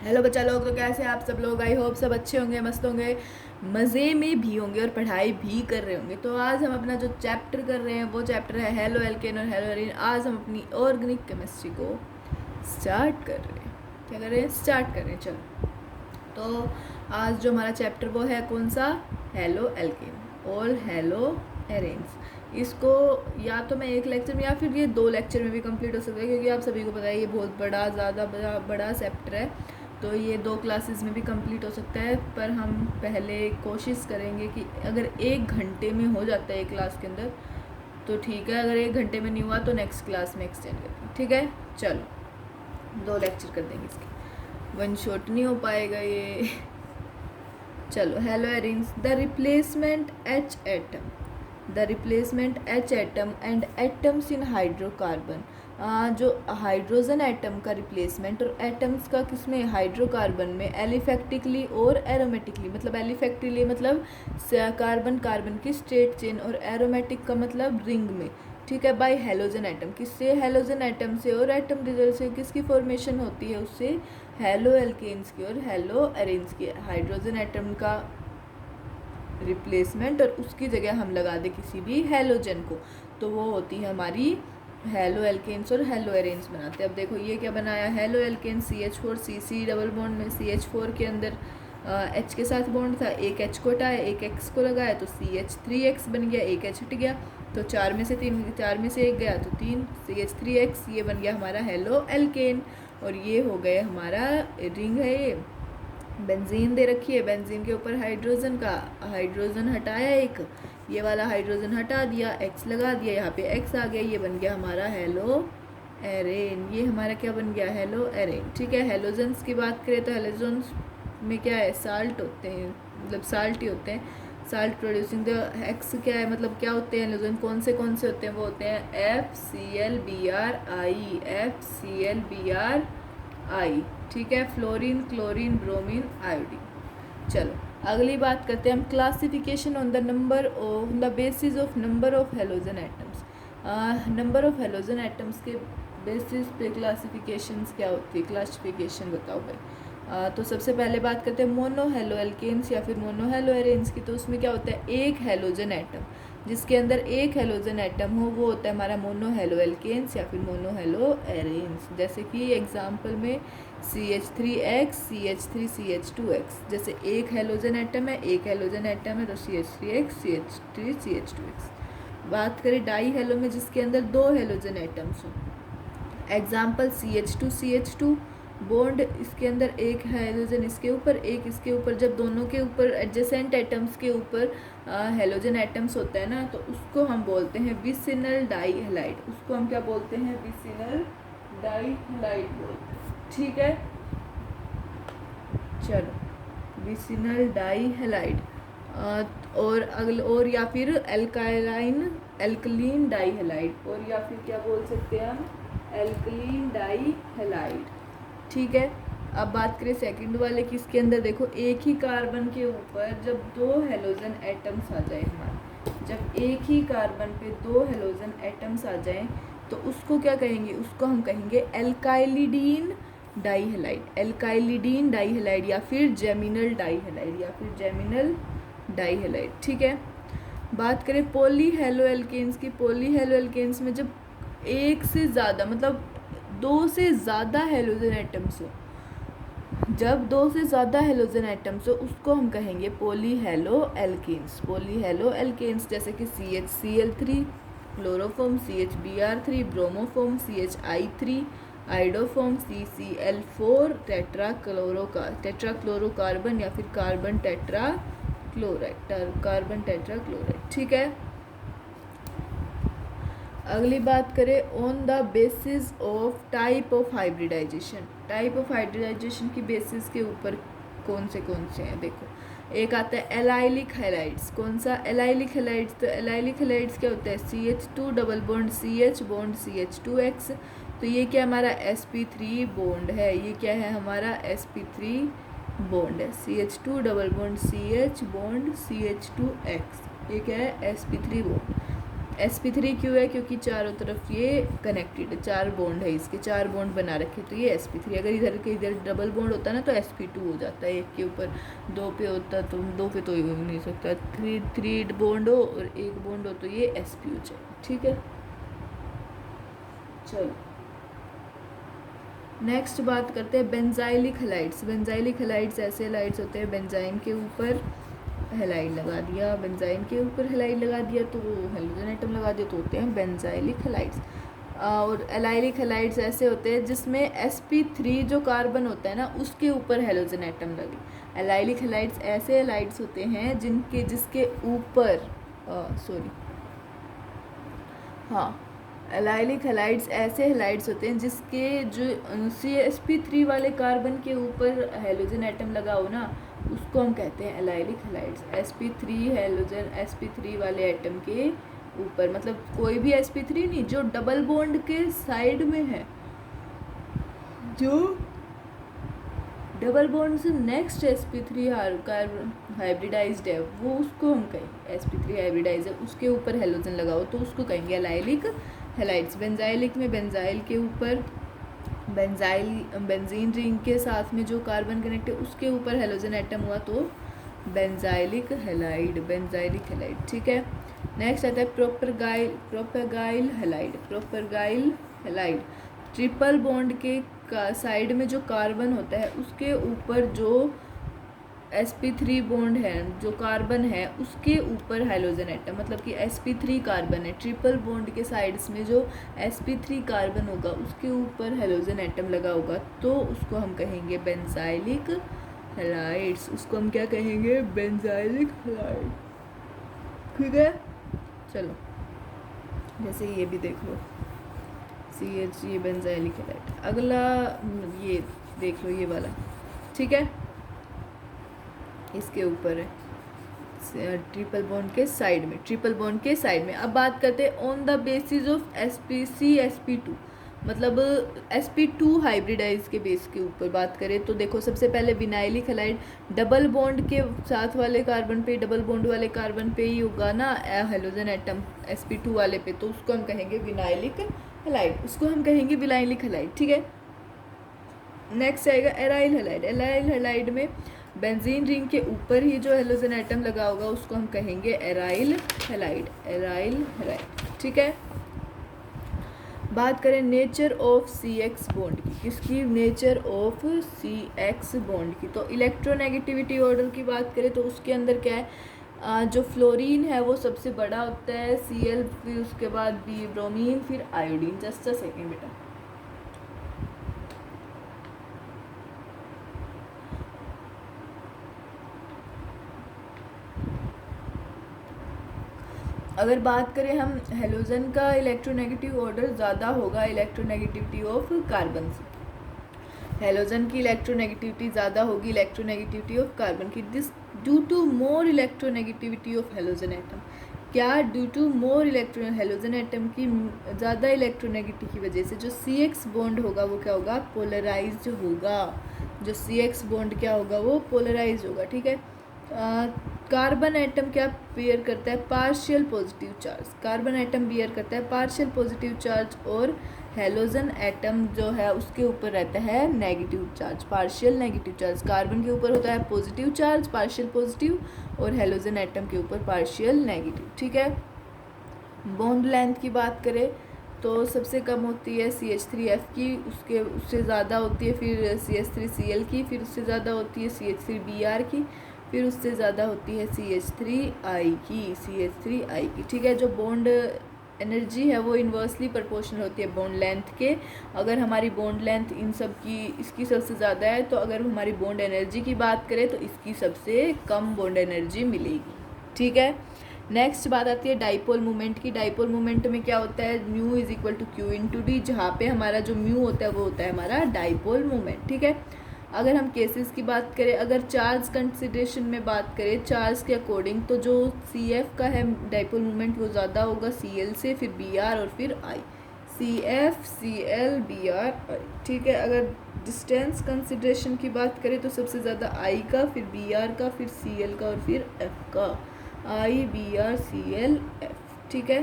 Hello बच्चा लोग, तो कैसे आप सब लोग। आई होप सब अच्छे होंगे, मस्त होंगे, मज़े में भी होंगे और पढ़ाई भी कर रहे होंगे। तो आज हम अपना जो चैप्टर कर रहे हैं वो चैप्टर है हेलो एल्केन और हेलो एरिन। आज हम अपनी ऑर्गेनिक केमिस्ट्री को स्टार्ट कर रहे हैं। क्या कर रहे हैं? स्टार्ट कर रहे हैं। चलो, तो आज जो हमारा चैप्टर वो है कौन सा? हेलो एल्केन और हेलो एरेन्स। इसको या तो मैं एक लेक्चर में या फिर ये 2 लेक्चर में भी कंप्लीट हो सकता है, क्योंकि आप सभी को पता है ये बहुत ज़्यादा बड़ा चैप्टर है। तो ये 2 क्लासेस में भी कंप्लीट हो सकता है, पर हम पहले कोशिश करेंगे कि अगर 1 घंटे में हो जाता है एक क्लास के अंदर तो ठीक है, अगर 1 घंटे में नहीं हुआ तो नेक्स्ट क्लास में एक्सटेंड करेंगे। ठीक है, चलो 2 लेक्चर कर देंगे इसके, वन शॉट नहीं हो पाएगा ये। चलो, hello arenes. The replacement H atom and atoms in hydrocarbon. जो हाइड्रोजन एटम का रिप्लेसमेंट और एटम्स का किसमें? हाइड्रोकार्बन में। एलिफेक्टिकली और एरोमेटिकली, मतलब एलिफेक्टिकली मतलब कार्बन की स्ट्रेट चेन, और एरोमेटिक का मतलब रिंग में। ठीक है, बाय हेलोजन एटम। किससे? हेलोजन एटम से। और एटम रिजल्ट से किसकी फॉर्मेशन होती है? उससे हेलो एल्केन्स की और हेलो एरेन्स की। हाइड्रोजन एटम का रिप्लेसमेंट और उसकी जगह हम लगा दें किसी भी हेलोजन को, तो वो होती है हमारी हेलो एल्केन्स और हेलो एरेन्स बनाते हैं। अब देखो ये क्या बनाया? Halo alkane CH4 CC double bond में CH4 के अंदर H के साथ बॉन्ड था, एक H को हटाया, एक X को लगाया तो CH3X बन गया, एक H हट गया तो 4 में से 1 गया तो 3 CH3X, ये बन गया हमारा हेलो एल्केन। और ये हो गया हमारा रिंग है। ये बेंजीन दे रखी है, बेंजीन के ऊपर हाइड्रोजन का हाइड्रोजन हटाया, एक ये वाला हाइड्रोजन हटा दिया, X लगा दिया, यहाँ पे X आ गया, ये बन गया हमारा हेलो एरेन। ये हमारा क्या बन गया? हेलो एरेन। ठीक है, हेलोजन्स की बात करें तो हेलोजन्स में क्या है? साल्ट होते हैं, मतलब साल्ट ही होते हैं, साल्ट प्रोड्यूसिंग। द एक्स क्या है, मतलब क्या होते हैं हेलोजन? कौन से होते हैं? वो होते हैं FClBrI, FClBrI। ठीक है, फ्लोरीन, क्लोरीन, ब्रोमीन, आयोडीन। चलो अगली बात करते हैं हम, classification on the number of the basis of number of halogen atoms. Number of halogen atoms के बेसिस पे क्लासिफिकेशंस क्या होती है? क्लासिफिकेशन बताओ भाई। तो सबसे पहले बात करते हैं मोनो हेलो एल्केन्स या फिर मोनो हेलो एरेन्स की। तो उसमें क्या होता है? एक हेलोजन एटम, जिसके अंदर एक हेलोजन एटम हो वो होता है हमारा मोनो हेलो एल्केन्स या फिर मोनो हेलो एरेन्स। जैसे कि एग्जांपल में CH3X, CH3, CH2X। जैसे एक हेलोजन एटम है, तो CH3X, CH3, CH2X। बात करें डाई हेलो में, जिसके अंदर 2 हेलोजन एटम्स हो, एग्जाम्पल CH2, CH2 बॉन्ड, इसके अंदर एक हाइड्रोजन इसके ऊपर, एक इसके ऊपर। जब दोनों के ऊपर एडजेसेंट एटम्स के ऊपर हेलोजन एटम्स होता है ना, तो उसको हम बोलते हैं विसिनल डाई हैलाइड। उसको हम क्या बोलते हैं? विसिनल डाई हैलाइड बोलते हैं। ठीक है, चलो, विसिनल डाई हैलाइड और या फिर एल्कलीन डाई हैलाइड, और या फिर क्या बोल सकते हैं हम? Alkylene dihalide. ठीक है, अब बात करें सेकंड वाले की। इसके अंदर देखो एक ही कार्बन के ऊपर जब 2 हेलोजन एटम्स आ जाए हमारे, जब एक ही कार्बन पे 2 हेलोजन एटम्स आ जाएं तो उसको क्या कहेंगे? उसको हम कहेंगे एल्काइलिडीन डाईहैलाइड, एल्काइलिडीन डाईहैलाइड या फिर जेमिनल डाईहैलाइड, या फिर जेमिनल डाईहैलाइड। ठीक है, बात करें पॉली हेलो एल्केन्स की। पॉली हेलो एल्केन्स में जब एक से ज़्यादा, मतलब 2 से ज़्यादा हेलोजन एटम्स हो, जब 2 से ज़्यादा हेलोजन एटम्स हो उसको हम कहेंगे polyhaloalkanes, polyhaloalkanes. जैसे कि CHCl3 chloroform, CHBr3 bromoform, CHI3 iodoform, CCl4 टेट्राक्लोरोकार्बन या फिर कार्बन टेट्राक्लोराइड। ठीक है, अगली बात करें on the basis of type of hybridization. Type of hybridization की बेसिस के ऊपर कौन से हैं? देखो, एक आता है एलाइलिक हैलाइड्स। कौन सा? Allylic halides. तो एलाइलिक हैलाइड्स क्या होता है? CH2 double bond CH bond CH2X। तो ये क्या हमारा sp3 बॉन्ड है? ये क्या है हमारा? sp3 बॉन्ड है। CH2 double bond CH bond CH2X, ये क्या है? sp3 bond. sp3 क्यों है, क्योंकि चारों तरफ ये कनेक्टेड है, 4 बॉन्ड है, इसके 4 बॉन्ड बना रखे, तो ये sp3। अगर इधर के इधर डबल बॉन्ड होता ना तो sp2 हो जाता है, एक के ऊपर 2 पे होता, तो 2 पे तो हो नहीं सकता, 3 बॉन्ड हो और 1 बॉन्ड हो तो ये sp हो जाए, ठीक है। चलो नेक्स्ट बात करते हैं बेंजाइलिक हैलाइड्स। बेंजाइलिक हैलाइड्स ऐसे हैलाइड्स होते हैं, बेंजाइन के ऊपर हैलाइड लगा दिया, बेंजाइन के ऊपर हैलाइड लगा दिया तो हेलोजन एटम लगा दिया तो होते हैं बेंजाइलिक हैलाइड्स। और एलाइलिक हैलाइड्स ऐसे होते हैं जिसमें sp3 जो कार्बन होता है ना उसके ऊपर हेलोजन एटम लगे। एलाइलिक हैलाइड्स ऐसे हैलाइड्स होते हैं जिसके ऊपर एलाइलिक हैलाइड्स ऐसे हैलाइड्स होते हैं जिसके जो sp3 वाले कार्बन के ऊपर हेलोजन एटम लगा हो ना, उसको हम कहते हैं एलाइलिक हैलाइड्स। sp3 वाले एटम के ऊपर, मतलब कोई भी sp3 नहीं, जो डबल बॉन्ड के साइड में है, जो डबल बॉन्ड से नेक्स्ट sp3 कार्बन हाइब्रिडाइज्ड है, वो उसको हम कहेंगे sp3 हाइब्रिडाइज है, उसके ऊपर हेलोजन लगाओ तो उसको कहेंगे एलाइलिक हैलाइड्स। बेंजाइलिक में बेंजाइल के ऊपर बेंजीन रिंग के साथ में जो कार्बन कनेक्ट है उसके ऊपर हेलोजन एटम हुआ तो बेंजाइलिक हैलाइड, ठीक है। नेक्स्ट आता है प्रोपेगाइल हैलाइड। ट्रिपल बॉन्ड के साइड में जो कार्बन होता है उसके ऊपर जो sp3 बॉन्ड है, जो कार्बन है उसके ऊपर हाइड्रोजन एटम, मतलब कि sp3 कार्बन है, ट्रिपल बॉन्ड के साइड्स में जो sp3 कार्बन होगा उसके ऊपर हाइड्रोजन एटम लगा होगा तो उसको हम कहेंगे बेंजाइलिक हैलाइड्स। उसको हम क्या कहेंगे, बेंजाइलिक हैलाइड, ठीक है। चलो जैसे ये भी देख लो CH, ये बेंजाइलिक हैलाइड। अगला ये देख लो, ये वाला, ठीक है, इसके ऊपर है ट्रिपल बॉन्ड के साइड में। अब बात करते हैं on the basis of sp2, मतलब sp2 हाइब्रिडाइज के बेस के ऊपर बात करें तो देखो सबसे पहले विनाइलिक हैलाइड डबल बॉन्ड के साथ वाले कार्बन पे, डबल बॉन्ड वाले कार्बन पे ही होगा ना हेलोजन एटम sp2 वाले पे, तो उसको हम कहेंगे विनाइलिक हैलाइड, उसको हम कहेंगे विनाइलिक हैलाइड, ठीक है। नेक्स्ट आएगा एराइल हैलाइड में बेंजीन रिंग के ऊपर ही जो हेलोजन एटम लगा होगा उसको हम कहेंगे एराइल हैलाइड, ठीक है। बात करें नेचर ऑफ CX बॉन्ड की, किसकी, नेचर ऑफ CX बॉन्ड की, तो इलेक्ट्रोनेगेटिविटी ऑर्डर की बात करें तो उसके अंदर क्या है, जो फ्लोरीन है वो सबसे बड़ा होता है, Cl, फिर उसके बाद ब्रोमीन, फिर आयोडीन। जस्ट अ सेकेंड बेटा, अगर बात करें हम हेलोजन का इलेक्ट्रोनेगेटिव ऑर्डर ज़्यादा होगा इलेक्ट्रोनेगेटिविटी ऑफ कार्बन से, हेलोजन की इलेक्ट्रोनेगेटिविटी ज़्यादा होगी इलेक्ट्रोनेगेटिविटी ऑफ कार्बन की, this due to more electronegativity of halogen atom. क्या, due to more halogen atom की ज़्यादा इलेक्ट्रोनेगेटिव की वजह से जो CX बॉन्ड होगा वो क्या होगा, पोलराइज्ड होगा। जो CX बॉन्ड क्या होगा, वो पोलराइज्ड होगा, ठीक है। कार्बन एटम क्या बियर करता है, partial positive charge, carbon atom bear करता है पार्शियल पॉजिटिव चार्ज, और हेलोजन एटम जो है उसके ऊपर रहता है negative charge, partial negative charge. Carbon के ऊपर होता है पॉजिटिव चार्ज, पार्शियल पॉजिटिव, और हेलोजन एटम के ऊपर पार्शियल नेगेटिव, ठीक है। बॉन्ड लेंथ की बात करें तो सबसे कम होती है CH3F की, उससे ज़्यादा होती है फिर CH3Cl की, फिर उससे ज़्यादा होती है CH3Br की, फिर उससे ज़्यादा होती है CH3I की, ठीक है। जो बॉन्ड एनर्जी है वो इन्वर्सली प्रोपोर्शनल होती है बॉन्ड लेंथ के। अगर हमारी बॉन्ड लेंथ इन सब की इसकी सबसे ज़्यादा है तो अगर हमारी बॉन्ड एनर्जी की बात करें तो इसकी सबसे कम बॉन्ड एनर्जी मिलेगी, ठीक है। नेक्स्ट बात आती है डाइपोल मोमेंट की। डाइपोल मोमेंट में क्या होता है, mu is equal to Q into D, जहाँ पे हमारा जो म्यू होता है वो होता है हमारा डाइपोल मोमेंट, ठीक है। अगर हम केसेस की बात करें, अगर चार्ज कंसिडरेशन में बात करें चार्ज के अकॉर्डिंग, तो जो CF का है डाइपोल मोमेंट वो ज़्यादा होगा Cl से, फिर Br और फिर I, CF Cl Br I, ठीक है। अगर डिस्टेंस कंसिडरेशन की बात करें तो सबसे ज़्यादा I का, फिर Br का, फिर Cl का और फिर F का, I Br Cl F, ठीक है।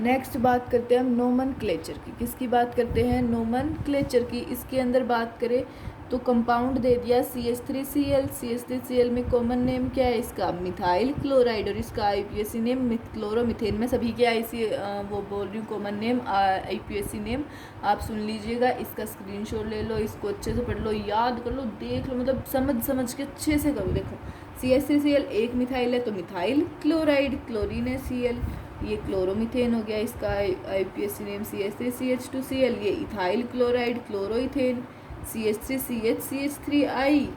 नेक्स्ट बात करते हैं हम नोमेनक्लेचर की। किसकी बात करते हैं? नोमेनक्लेचर की। इसके अंदर बात करें तो कंपाउंड दे दिया CH3Cl। CH3Cl में कॉमन नेम क्या है इसका? Methyl chloride. और इसका IUPAC नेम क्लोरोमिथेन। मैं सभी के वो बोल रही हूँ कॉमन नेम, IUPAC नेम आप सुन लीजिएगा। इसका स्क्रीनशॉट ले लो, इसको अच्छे से पढ़ लो, याद कर लो, देख लो, मतलब समझ के अच्छे से करो। देखो CH3Cl एक मिथाइल है तो मिथाइल क्लोराइड, क्लोरीन है Cl, ये क्लोरोमिथेन हो गया। इसका IUPAC नेम CH3CH2Cl, ये ethyl chloride, chloroethane. CH3CH CH3I,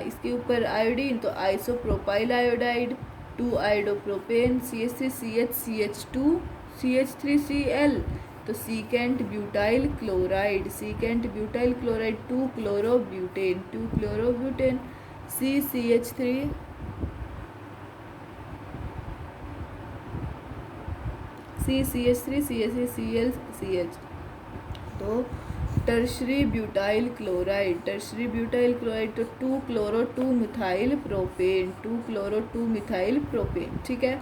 इसके ऊपर आयोडीन तो isopropyl iodide, 2 आयोडोप्रोपेन। CH3CH CH2 CH3Cl तो secant butyl chloride, secant butyl chloride, 2 chlorobutane, 2 chlorobutane. CCH3 CCH3 CH3Cl CH तो tertiary butyl chloride, tertiary butyl chloride तो 2 chloro 2 methyl propane, 2 chloro 2 methyl propane. ठीक है।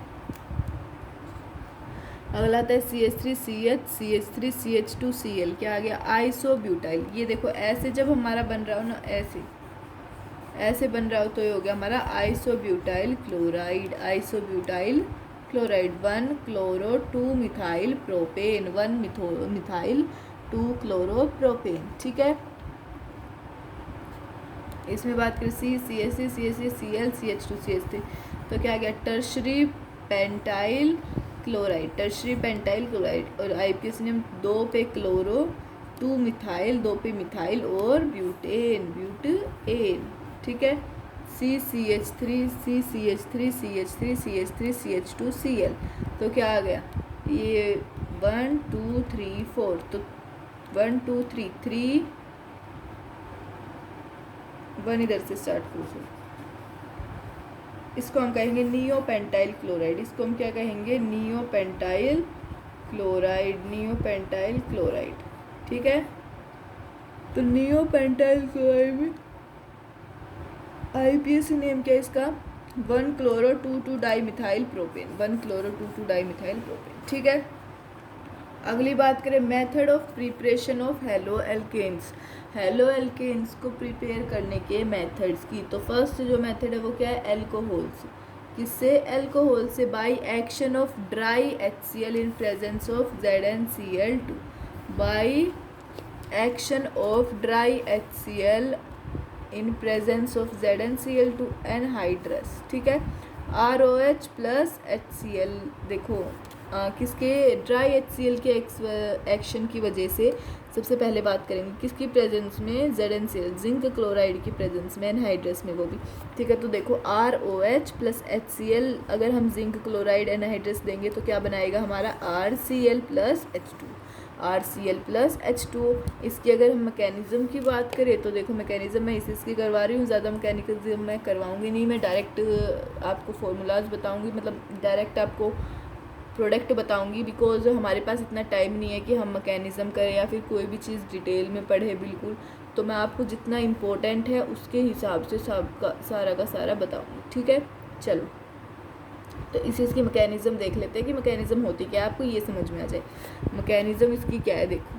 अगला आता है CH3CH CH3CH2Cl, क्या आ गया? आइसोब्यूटाइल। ये देखो ऐसे जब हमारा बन रहा हो ना, ऐसे बन रहा हो तो ये हो गया हमारा isobutyl chloride, isobutyl chloride. 1 chloro 2 methyl propane, 1 methyl 2 chloropropane. ठीक है। इसमें बात करें CH3 CH3Cl CH2 CH3 तो क्या आ गया? Tertiary pentyl chloride, tertiary pentyl chloride. और IUPAC नेम 2 पे क्लोरो, 2 मिथाइल, 2 पे मिथाइल और ब्यूटेन, ब्यूटेन। ठीक है। CCH3 CCH3 CH3 CH3 CH2Cl तो क्या आ गया? ये 1 2 3 4 तो 1 2 3 3 1 इधर से स्टार्ट करो। इसको हम कहेंगे नियोपेंटाइल क्लोराइड, इसको हम क्या कहेंगे? Neopentyl chloride, neopentyl chloride. ठीक है। तो नियोपेंटाइल क्लोराइड में IUPAC नेम क्या है इसका? 1 chloro 2 2 dimethyl propane, 1 chloro 2 2 dimethyl propane. ठीक है। अगली बात करें method of preparation of haloalkanes, haloalkanes को प्रिपेयर करने के मेथड्स की। तो फर्स्ट जो मेथड है वो क्या है? एल्कोहल से। किससे? एल्कोहल से, by action of dry HCl in presence of ZnCl2, by action of dry HCl in presence of ZnCl2 anhydrous. ठीक है। ROH plus HCl। देखो किसके? ड्राई HCl के एक्शन की वजह से सबसे पहले बात करेंगे किसकी प्रेजेंस में? ZnCl, जिंक क्लोराइड की प्रेजेंस में, एनहाइड्रस में वो भी। ठीक है। तो देखो ROH प्लस HCl, अगर हम जिंक क्लोराइड एनहाइड्रस देंगे तो क्या बनाएगा हमारा? RCl plus H2, RCl plus H2। इसकी अगर हम मैकेनिज़्म की बात करें तो देखो मैकेनिज़्म मैं इसकी करवा रही हूँ, ज़्यादा मैकेनिज़्म मैं करवाऊँगी नहीं, मैं डायरेक्ट आपको फार्मूलाज बताऊँगी, मतलब डायरेक्ट आपको प्रोडक्ट बताऊंगी, बिकॉज हमारे पास इतना टाइम नहीं है कि हम मैकेनिज़्म करें या फिर कोई भी चीज़ डिटेल में पढ़े बिल्कुल। तो मैं आपको जितना इम्पोर्टेंट है उसके हिसाब से सारा का सारा बताऊंगी। ठीक है। चलो तो इसकी मैकेनिज़्म देख लेते हैं कि मैकेनिज़्म होती क्या है, आपको ये समझ में आ जाए। मैकेनिज़्म इसकी क्या है? देखो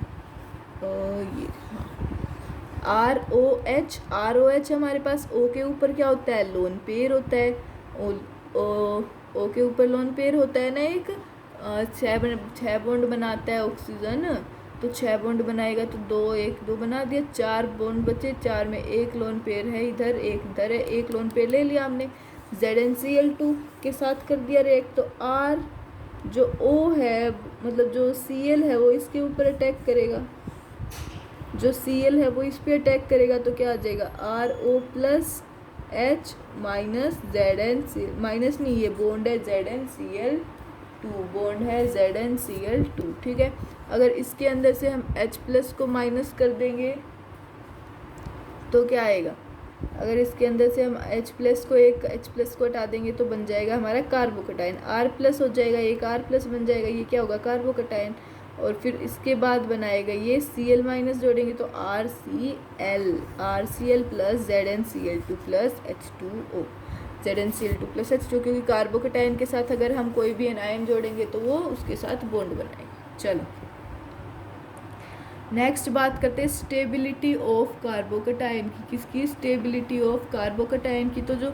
ये ROH हमारे पास O के ऊपर क्या होता है? लोन पेयर होता है। O के ऊपर लोन पेयर होता है ना, एक 6 बॉन्ड बनाता है ऑक्सीजन, तो 6 बॉन्ड बनाएगा तो 2 1 2 बना दिया, 4 बॉन्ड बचे, 4 में एक लोन पेयर है इधर, एक इधर है, एक लोन पेयर ले लिया हमने, ZnCl2 के साथ कर दिया रिएक्ट। तो R जो O है, मतलब जो Cl है वो इसके ऊपर अटैक करेगा, जो Cl है वो इस पर अटैक करेगा तो क्या आ जाएगा? RO plus H minus ZnCl, minus नहीं ये बॉन्ड है ZnCl2, बॉन्ड है ZnCl2। ठीक है। अगर इसके अंदर से हम H प्लस को माइनस कर देंगे तो क्या आएगा? अगर इसके अंदर से हम H प्लस को हटा देंगे तो बन जाएगा हमारा कार्बोकटायन, R प्लस हो जाएगा, एक R प्लस बन जाएगा, ये क्या होगा? कार्बोकटायन। और फिर इसके बाद बनाएगा ये Cl माइनस जोड़ेंगे तो RCl plus ZnCl2 plus H2O। ZnCl2 plus H2, क्योंकि कार्बोकटायन के साथ अगर हम कोई भी एनायन जोड़ेंगे तो वो उसके साथ बॉन्ड बनाएगा। चलो नेक्स्ट बात करते हैं स्टेबिलिटी ऑफ कार्बोकटायन की। किसकी? स्टेबिलिटी ऑफ कार्बोकटायन की। तो जो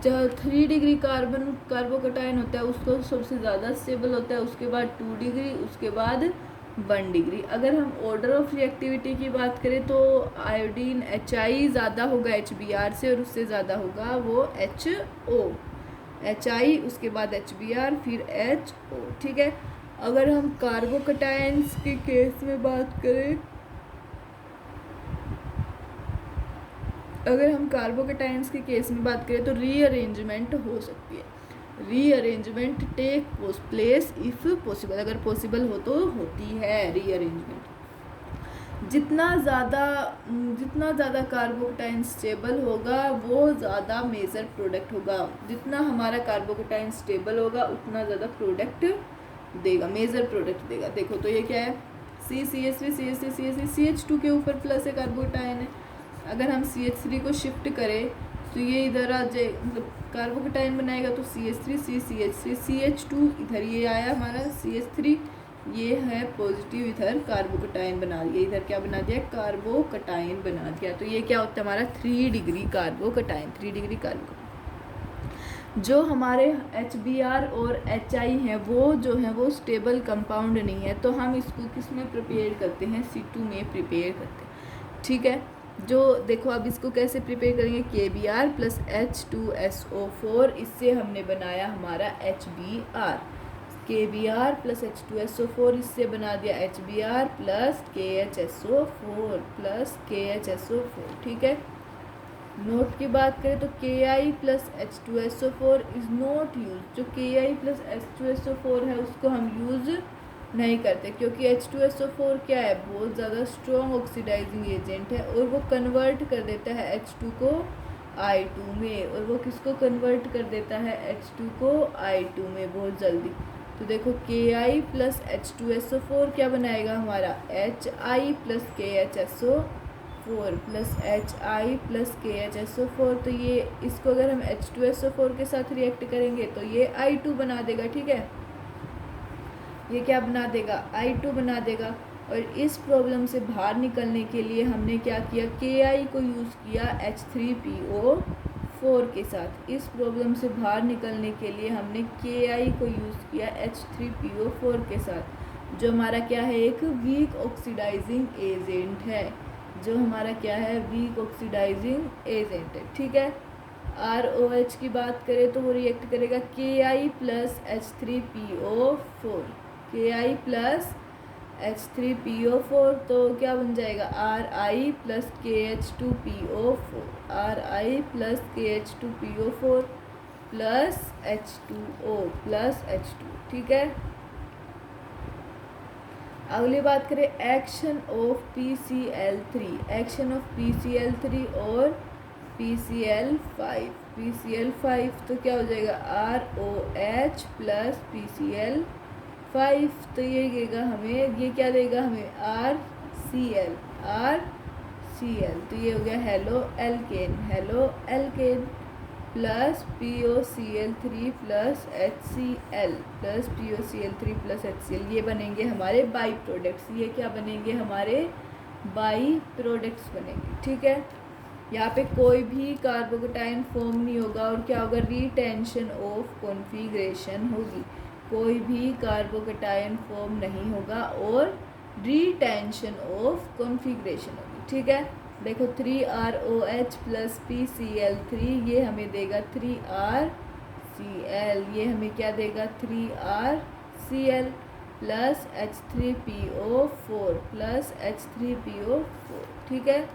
3 डिग्री कार्बोकटायन होता है उसको सबसे ज़्यादा स्टेबल होता है, उसके बाद 2 डिग्री, उसके बाद 1 डिग्री। अगर हम ऑर्डर ऑफ रिएक्टिविटी की बात करें तो आयोडीन HI ज़्यादा होगा HBr से, और उससे ज़्यादा होगा वो HO। HI उसके बाद HBr फिर HO, ठीक है। अगर हम कार्बोकटायंस के केस में बात करें, तो रीअरेंजमेंट हो सकती है। Rearrangement take place if possible, अगर पॉसिबल हो तो होती है रीअरेंजमेंट। जितना ज़्यादा कार्बोकटायन स्टेबल होगा वो ज़्यादा मेजर प्रोडक्ट होगा। जितना हमारा कार्बोकटायन स्टेबल होगा उतना ज़्यादा प्रोडक्ट देगा, मेजर प्रोडक्ट देगा। देखो तो ये क्या है, CH3 CH2 के ऊपर प्लस है कार्बोकटायन है। अगर हम CH3 को शिफ्ट करें तो ये इधर आ जाए, मतलब कार्बोकटायन बनाएगा तो CH3 CH3 CH2 इधर ये आया हमारा CH3, ये है पॉजिटिव, इधर कार्बोकटायन बना दिया, इधर क्या बना दिया? कार्बोकटायन बना दिया। तो ये क्या होता है हमारा 3 डिग्री कार्बोकटायन, 3 डिग्री कार्बोकटायन। जो हमारे HBr और HI हैं वो जो है वो स्टेबल कंपाउंड नहीं है, तो हम इसको किस में प्रिपेयर करते हैं? C2 में प्रिपेयर करते हैं, ठीक है। जो देखो अब इसको कैसे प्रिपेयर करेंगे, KBr प्लस H2SO4, इससे हमने बनाया हमारा HBr। KBr प्लस H2SO4 इससे बना दिया HBr प्लस KHSO4, ठीक है। नोट की बात करें तो Ki plus H2SO4 is not use. जो Ki प्लस H2SO4 है उसको हम यूज़ नहीं करते, क्योंकि H2SO4 क्या है? बहुत ज़्यादा स्ट्रॉन्ग ऑक्सीडाइजिंग एजेंट है, और वो कन्वर्ट कर देता है H2 को I2 में, और वो किसको कन्वर्ट कर देता है? H2 को I2 में बहुत जल्दी। तो देखो Ki प्लस H2SO4 क्या बनाएगा हमारा? HI plus KHSO4 plus HI plus KHSO4। तो ये इसको अगर हम H2SO4 के साथ रिएक्ट करेंगे तो ये I2 बना देगा, ठीक है। ये क्या बना देगा? I2 बना देगा। और इस प्रॉब्लम से बाहर निकलने के लिए हमने क्या किया? Ki को यूज़ किया H3PO4 के साथ। इस प्रॉब्लम से बाहर निकलने के लिए हमने Ki को यूज़ किया H3PO4 के साथ, जो हमारा क्या है? एक वीक ऑक्सीडाइजिंग एजेंट है, जो हमारा क्या है? वीक ऑक्सीडाइजिंग एजेंट है, ठीक है। ROH की बात करें तो वो रिएक्ट करेगा Ki plus H3PO4, Ki plus H3PO4, तो क्या बन जाएगा? Ri plus KH2PO4, Ri plus KH2PO4 plus H2O plus H2, ठीक है। अगली बात करें action of PCl3, action of PCl3 और PCl5। PCl5 तो क्या हो जाएगा? ROH प्लस PCl5, तो ये देगा हमें, ये क्या देगा हमें? RCl, तो ये हो गया halo alkane plus POCl3 plus HCl plus POCl3 plus HCl, ये बनेंगे हमारे बाई प्रोडक्ट्स। ये क्या बनेंगे? हमारे बाई प्रोडक्ट्स बनेंगे, ठीक है। यहाँ पे कोई भी कार्बोकटायन फॉर्म नहीं होगा, और क्या होगा? रिटेंशन ऑफ कॉन्फिगरेशन होगी। कोई भी कार्बोकटायन फॉर्म नहीं होगा और रिटेंशन ऑफ कॉन्फिगरेशन होगी, ठीक है। देखो 3ROH प्लस PCl3 ये हमें देगा 3RCl, ये हमें क्या देगा? 3RCl plus H3PO4 plus H3PO4, ठीक है।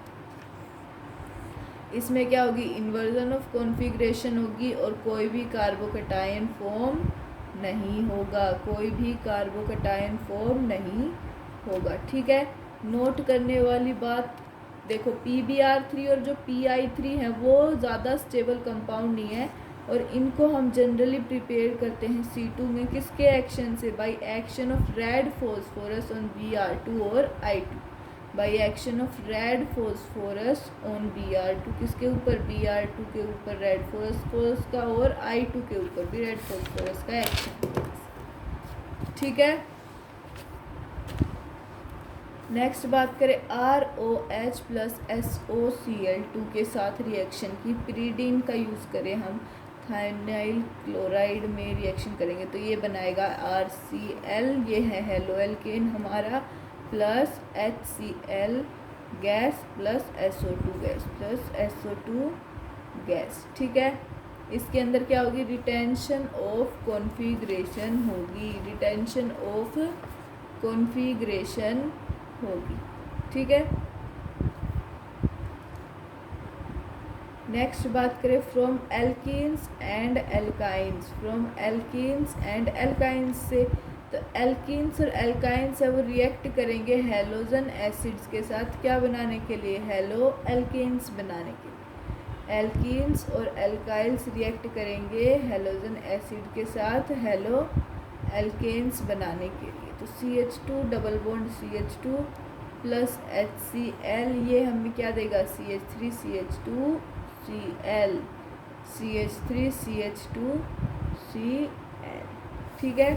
इसमें क्या होगी? इन्वर्जन ऑफ कॉन्फिगरेशन होगी, और कोई भी कार्बोकटायन फॉर्म नहीं होगा, कोई भी कार्बोकटायन फॉर्म नहीं होगा, ठीक है। नोट करने वाली बात, देखो PBr3 और जो PI3 है वो ज़्यादा स्टेबल कंपाउंड नहीं है, और इनको हम जनरली प्रिपेयर करते हैं C2 में, किसके एक्शन से? By action of red phosphorus on Br2 और I2। By action of red phosphorus on Br2, किसके ऊपर, Br2 के ऊपर रेड फॉस्फोरस का, और I2 के ऊपर भी रेड फॉस्फोरस का एक्शन। ठीक है। नेक्स्ट बात करें ROH प्लस SOCl2 के साथ रिएक्शन की, पिरीडीन का यूज़ करें हम, थाइनाइल क्लोराइड में रिएक्शन करेंगे तो ये बनाएगा RCl, ये है हेलो एल्केन हमारा, plus HCl gas plus SO2 gas plus SO2 gas. ठीक है। इसके अंदर क्या होगी, रिटेंशन ऑफ कॉन्फ़िगरेशन होगी, रिटेंशन ऑफ कॉन्फ़िगरेशन होगी। ठीक है। नेक्स्ट बात करें from alkenes and alkynes, from alkenes and alkynes से, तो एल्कीन्स और एल्काइंस है वो रिएक्ट करेंगे हेलोजन एसिड्स के साथ, क्या बनाने के लिए, हेलो एल्केन्स बनाने के लिए। एल्कीन्स और एल्काइल्स रिएक्ट करेंगे हेलोजन एसिड के साथ हेलो एल्केन्स बनाने के लिए, तो CH2 double bond CH2 plus HCl, ये हमें क्या देगा, CH3 CH2 Cl, CH3 CH2 Cl। ठीक है।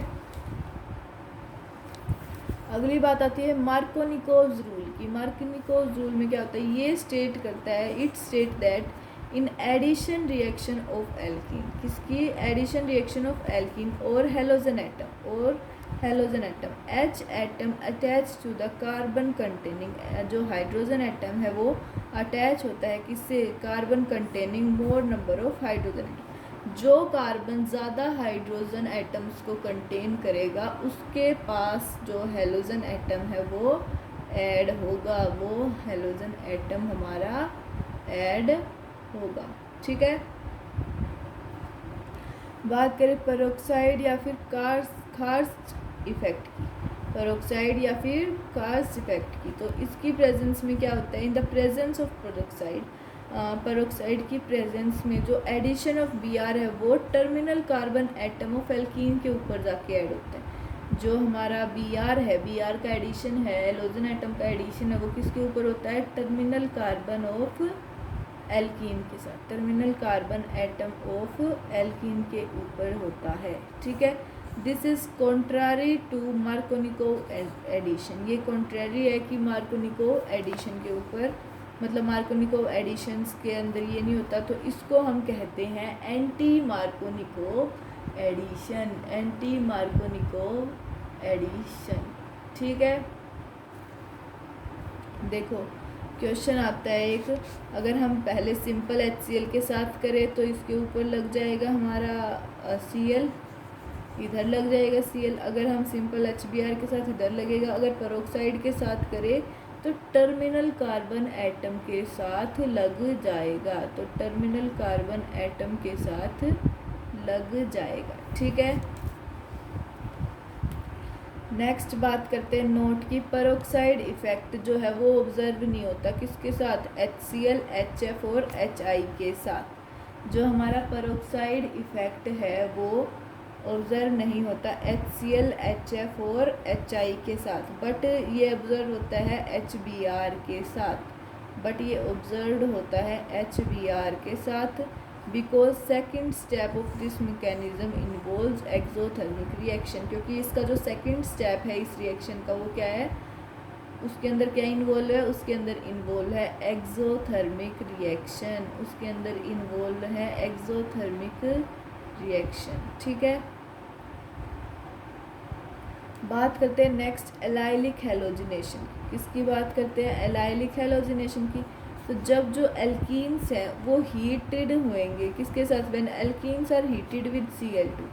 अगली बात आती है मार्कोनिकोव्स रूल की। मार्कोनिकोव्स रूल में क्या होता है, ये स्टेट करता है, it state that in addition reaction of alkene, किसकी, एडिशन रिएक्शन ऑफ एल्कीन और हेलोजन एटम, और halogen atom, H atom attach to the carbon containing, जो हाइड्रोजन एटम है वो अटैच होता है किससे, carbon containing more number of hydrogen atom, जो कार्बन ज़्यादा हाइड्रोजन एटम्स को कंटेन करेगा उसके पास जो हेलोजन एटम है वो ऐड होगा, वो हेलोजन एटम हमारा ऐड होगा। ठीक है। बात करें पेरोक्साइड या फिर कार्स्ट इफेक्ट की, पेरोक्साइड या फिर कार्स्ट इफेक्ट की, तो इसकी प्रेजेंस में क्या होता है, in the presence of peroxide, peroxide की प्रेजेंस में जो एडिशन ऑफ Br है वो terminal carbon atom of alkene के ऊपर जाके ऐड होता है। जो हमारा Br है, Br का एडिशन है, हेलोजन एटम का एडिशन है, वो किसके ऊपर होता है, टर्मिनल कार्बन ऑफ एल्कीन के साथ, terminal carbon atom of alkene के ऊपर होता है। ठीक है। This is contrary to Markovnikov addition, ये कॉन्ट्रारी है कि मार्कोनिकोव एडिशन के ऊपर, मतलब मार्कोनिकोव एडिशंस के अंदर ये नहीं होता, तो इसको हम कहते हैं anti Markovnikov addition, anti Markovnikov addition. ठीक है। देखो क्वेश्चन आता है एक, अगर हम पहले सिंपल HCl के साथ करें तो इसके ऊपर लग जाएगा हमारा Cl, इधर लग जाएगा Cl, अगर हम सिंपल HBr के साथ इधर लगेगा, अगर पेरोक्साइड के साथ करें तो टर्मिनल कार्बन एटम के साथ लग जाएगा, तो टर्मिनल कार्बन एटम के साथ लग जाएगा। ठीक है। नेक्स्ट बात करते हैं नोट की, पेरोक्साइड इफेक्ट जो है वो ऑब्जर्व नहीं होता किसके साथ, HCl HF और HI के साथ, जो हमारा पेरोक्साइड इफेक्ट है वो ऑब्जर्व नहीं होता HCl HF और HI के साथ, बट ये ऑब्जर्व होता है HBr के साथ, बट ये ऑब्जर्व होता है HBr के साथ, because second step of this mechanism involves exothermic reaction, क्योंकि इसका जो सेकेंड स्टेप है इस रिएक्शन का वो क्या है, उसके अंदर क्या इन्वॉल्व है, उसके अंदर इन्वॉल्व है एक्सोथर्मिक रिएक्शन, उसके अंदर इन्वॉल्व है एक्सोथर्मिक रिएक्शन। ठीक है। बात करते हैं नेक्स्ट एलाइलिक हेलोजिनेशन, किसकी बात करते हैं, एलाइलिक हेलोजिनेशन की। तो जब जो एल्कीन्स हैं वो हीटेड होंगे किसके साथ, when alkenes are heated with Cl2,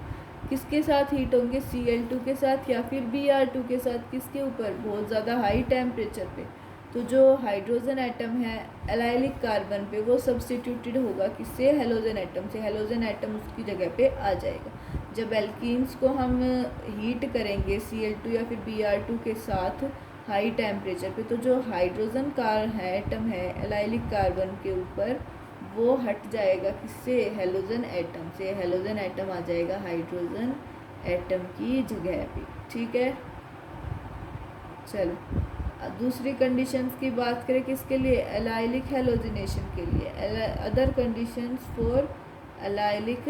किसके साथ हीट होंगे, Cl2 के साथ या फिर Br2 के साथ, किसके ऊपर, बहुत ज़्यादा हाई टेम्परेचर पे, तो जो हाइड्रोजन एटम है एलाइलिक कार्बन पे वो सब्स्टिट्यूटेड होगा किससे, हेलोजन एटम से, हेलोजन एटम उसकी जगह पे आ जाएगा। जब एल्कीन्स को हम हीट करेंगे Cl2 या फिर Br2 के साथ हाई टेम्परेचर पे, तो जो हाइड्रोजन एटम है एलाइलिक कार्बन के ऊपर वो हट जाएगा किससे, हेलोजन एटम से, हेलोजन एटम आ जाएगा हाइड्रोजन एटम की जगह पे। ठीक है। चलो दूसरी कंडीशंस की बात करें किसके लिए, एलाइलिक हेलोजिनेशन के लिए, other conditions for allylic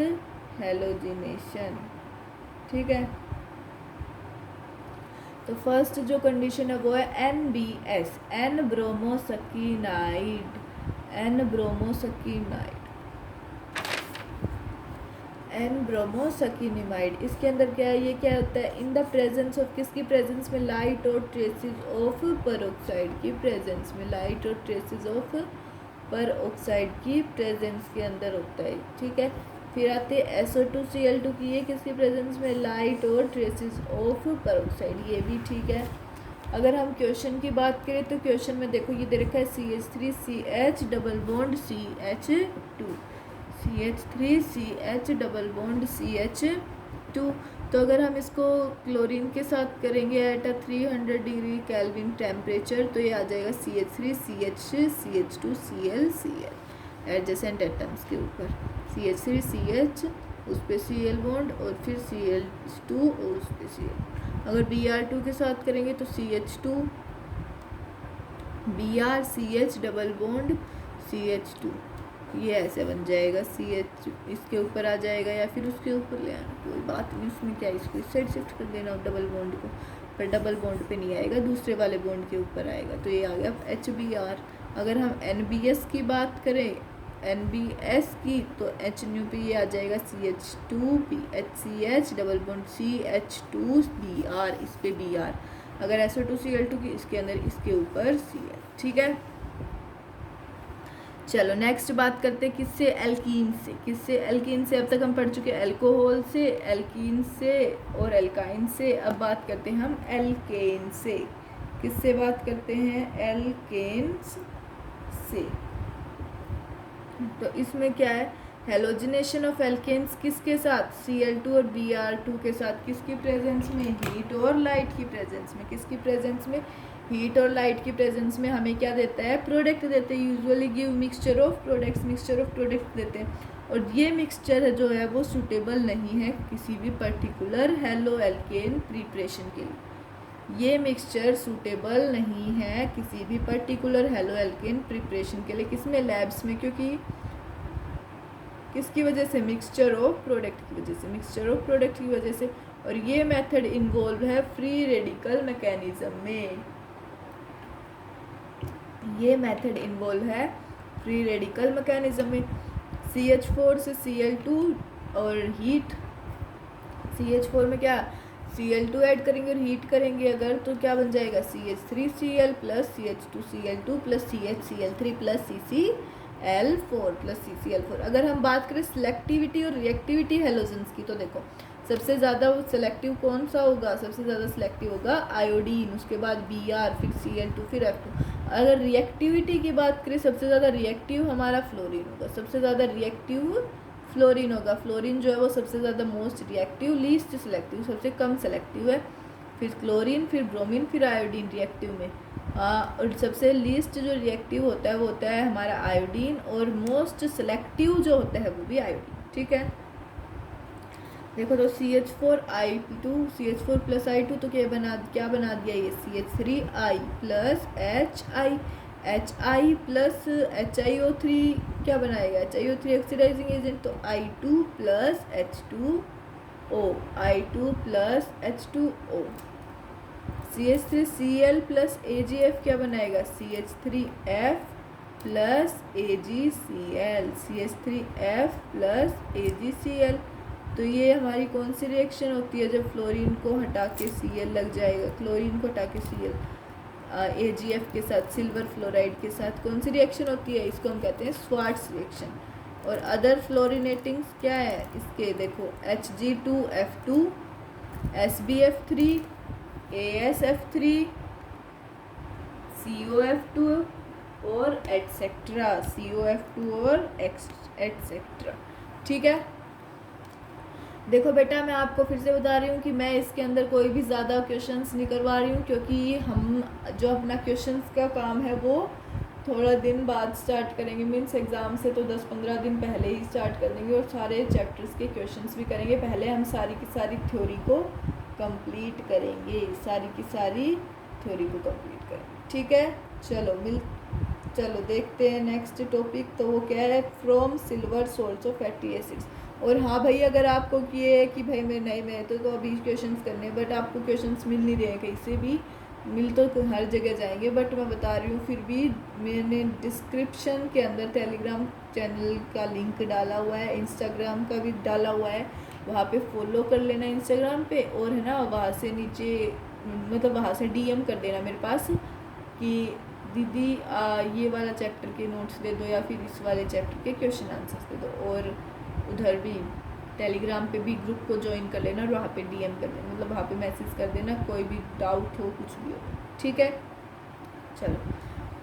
halogenation, ठीक है। तो फर्स्ट जो कंडीशन है वो है NBS, एन ब्रोमोसकीनाइड, एन ब्रोमोसकीनाइड, एन ब्रोमोसकीनाइड। इसके अंदर क्या है, ये क्या होता है, इन द प्रेजेंस ऑफ, किसकी प्रेजेंस में, लाइट और ट्रेसेस ऑफ पेरोक्साइड की प्रेजेंस में, लाइट और ट्रेसेस ऑफ पेरोक्साइड की प्रेजेंस के अंदर होता है, ठीक है। फिर आते हैं SO2Cl2 की, ये किसकी प्रेजेंस में, लाइट और ट्रेसेस ऑफ पेरोक्साइड, ये भी ठीक है। अगर हम क्वेश्चन की बात करें तो क्वेश्चन में देखो ये दे रखा है CH3CH double bond CH2, CH3CH double bond CH2। तो अगर हम इसको क्लोरीन के साथ करेंगे एट 300 डिग्री केल्विन टेम्परेचर तो ये आ जाएगा CH3CH CH2ClCl, एडजेसेंट एटम्स के ऊपर CH3CH, उस पर Cl बॉन्ड और फिर Cl2 और उस पर Cl। अगर Br2 के साथ करेंगे तो CH2 Br CH double bond CH2, ये ऐसे बन जाएगा, CH इसके ऊपर आ जाएगा या फिर उसके ऊपर ले आना, कोई बात नहीं, उसमें क्या है, इसको इस साइड शिफ्ट कर देना डबल बॉन्ड को, पर डबल बॉन्ड पे नहीं आएगा, दूसरे वाले बॉन्ड के ऊपर आएगा, तो ये आ गया HBr। अगर हम NBS की बात करें, NBS की, तो H न्यू पे ये आ जाएगा CH2 HCH double bond CH2Br, इस पे Br। अगर SO2Cl2 की, इसके अंदर इसके ऊपर Cl, ठीक है। चलो नेक्स्ट बात करते हैं किससे, एल्कीन से, किससे, एल्कीन से। अब तक हम पढ़ चुके हैं अल्कोहल से, एल्कीन से और एल्काइन से। अब बात करते हैं हम एल्केन से, किससे बात करते हैं, एल्केन्स से। तो इसमें क्या है, हेलोजिनेशन ऑफ एल्केन्स किसके साथ, Cl2 और Br2 के साथ, किसकी प्रेजेंस में, हीट और लाइट की प्रेजेंस में, किसकी प्रेजेंस में, हीट और लाइट की प्रेजेंस में हमें क्या देता है, प्रोडक्ट देते हैं, usually give mixture of products, mixture of products देते हैं। और ये मिक्सचर जो है वो सूटेबल नहीं है किसी भी पर्टिकुलर हेलो एल्केन प्रिपरेशन के लिए, ये मिक्सचर सूटेबल नहीं है किसी भी पर्टिकुलर हेलो एल्केन प्रिपरेशन के लिए, किसमें, लैब्स में, क्योंकि किसकी वजह से, मिक्सचर ऑफ प्रोडक्ट की वजह से, मिक्सचर ऑफ प्रोडक्ट की वजह से। और ये मेथड इन्वॉल्व है फ्री रेडिकल मैकेनिज्म में, ये मेथड इन्वॉल्व है फ्री रेडिकल मैकेनिज्म में। CH4 से Cl2 और हीट, CH4 में क्या, Cl2 ऐड करेंगे और हीट करेंगे अगर, तो क्या बन जाएगा, CH3Cl plus CH2Cl2 plus CHCl3 plus CCl4 plus CCl4। अगर हम बात करें सिलेक्टिविटी और रिएक्टिविटी हेलोजेंस की, तो देखो सबसे ज़्यादा सिलेक्टिव कौन सा होगा, सबसे ज़्यादा सिलेक्टिव होगा आयोडीन, उसके बाद Br, फिर Cl2, फिर F2। अगर रिएक्टिविटी की बात करें, सबसे ज़्यादा रिएक्टिव हमारा फ्लोरीन होगा, सबसे ज़्यादा रिएक्टिव फ्लोरीन होगा। फ्लोरीन जो है वो सबसे ज़्यादा मोस्ट रिएक्टिव, लीस्ट सिलेक्टिव, सबसे कम सिलेक्टिव है। फिर क्लोरीन, फिर ब्रोमीन, फिर आयोडीन रिएक्टिव में। और सबसे लीस्ट जो रिएक्टिव होता है वो होता है हमारा आयोडीन, और मोस्ट सिलेक्टिव जो होता है वो भी आयोडीन, ठीक है। देखो तो CH4I2, CH4 प्लस I2 तो क्या बना दिया ये, CH3I plus HI plus HiO3 क्या बनाएगा, HiO3 ऑक्सीडाइजिंग एजेंट, तो I2 plus H2O, I2 plus H2O। CH3Cl plus AgF क्या बनाएगा, CH3F plus AgCl, CH3F plus AgCl। तो ये हमारी कौन सी रिएक्शन होती है, जब फ्लोरीन को हटा के Cl लग जाएगा, क्लोरीन को हटा के Cl AgF के साथ, सिल्वर फ्लोराइड के साथ कौन सी रिएक्शन होती है, इसको हम कहते हैं स्वार्ट्स रिएक्शन। और अदर फ्लोरिनेटिंग्स क्या है इसके, देखो Hg2F2, SbF3, AsF3, COF2 और एटसेट्रा, COF2 और एटसेट्रा, ठीक है। देखो बेटा मैं आपको फिर से बता रही हूँ कि मैं इसके अंदर कोई भी ज़्यादा क्वेश्चंस नहीं करवा रही हूँ, क्योंकि हम जो अपना क्वेश्चंस का काम है वो थोड़ा दिन बाद स्टार्ट करेंगे, मीन्स एग्ज़ाम से तो 10-15 दिन पहले ही स्टार्ट कर देंगे, और सारे चैप्टर्स के क्वेश्चंस भी करेंगे। पहले हम सारी की सारी थ्योरी को कंप्लीट करेंगे, सारी की सारी थ्योरी को कंप्लीट करेंगे। ठीक है। चलो देखते हैं नेक्स्ट टॉपिक। तो वो क्या है, from silver salts of fatty acids. और हाँ भाई, अगर आपको किए है कि भाई मेरे नहीं में तो अभी क्वेश्चंस करने, बट आपको क्वेश्चंस मिल नहीं रहे हैं कहीं से भी, मिल तो हर जगह जाएंगे, बट मैं बता रही हूँ फिर भी, मैंने डिस्क्रिप्शन के अंदर टेलीग्राम चैनल का लिंक डाला हुआ है, इंस्टाग्राम का भी डाला हुआ है, वहाँ पे फॉलो कर लेना इंस्टाग्राम पे, और है ना वहाँ से नीचे मतलब वहाँ से डीएम कर देना मेरे पास कि दीदी ये वाला चैप्टर के नोट्स दे दो या फिर इस वाले चैप्टर के क्वेश्चन आंसर्स दे दो। और उधर भी टेलीग्राम पे भी ग्रुप को ज्वाइन कर लेना और वहाँ पे डीएम कर देना, मतलब वहाँ पे मैसेज कर देना कोई भी डाउट हो, कुछ भी हो, ठीक है। चलो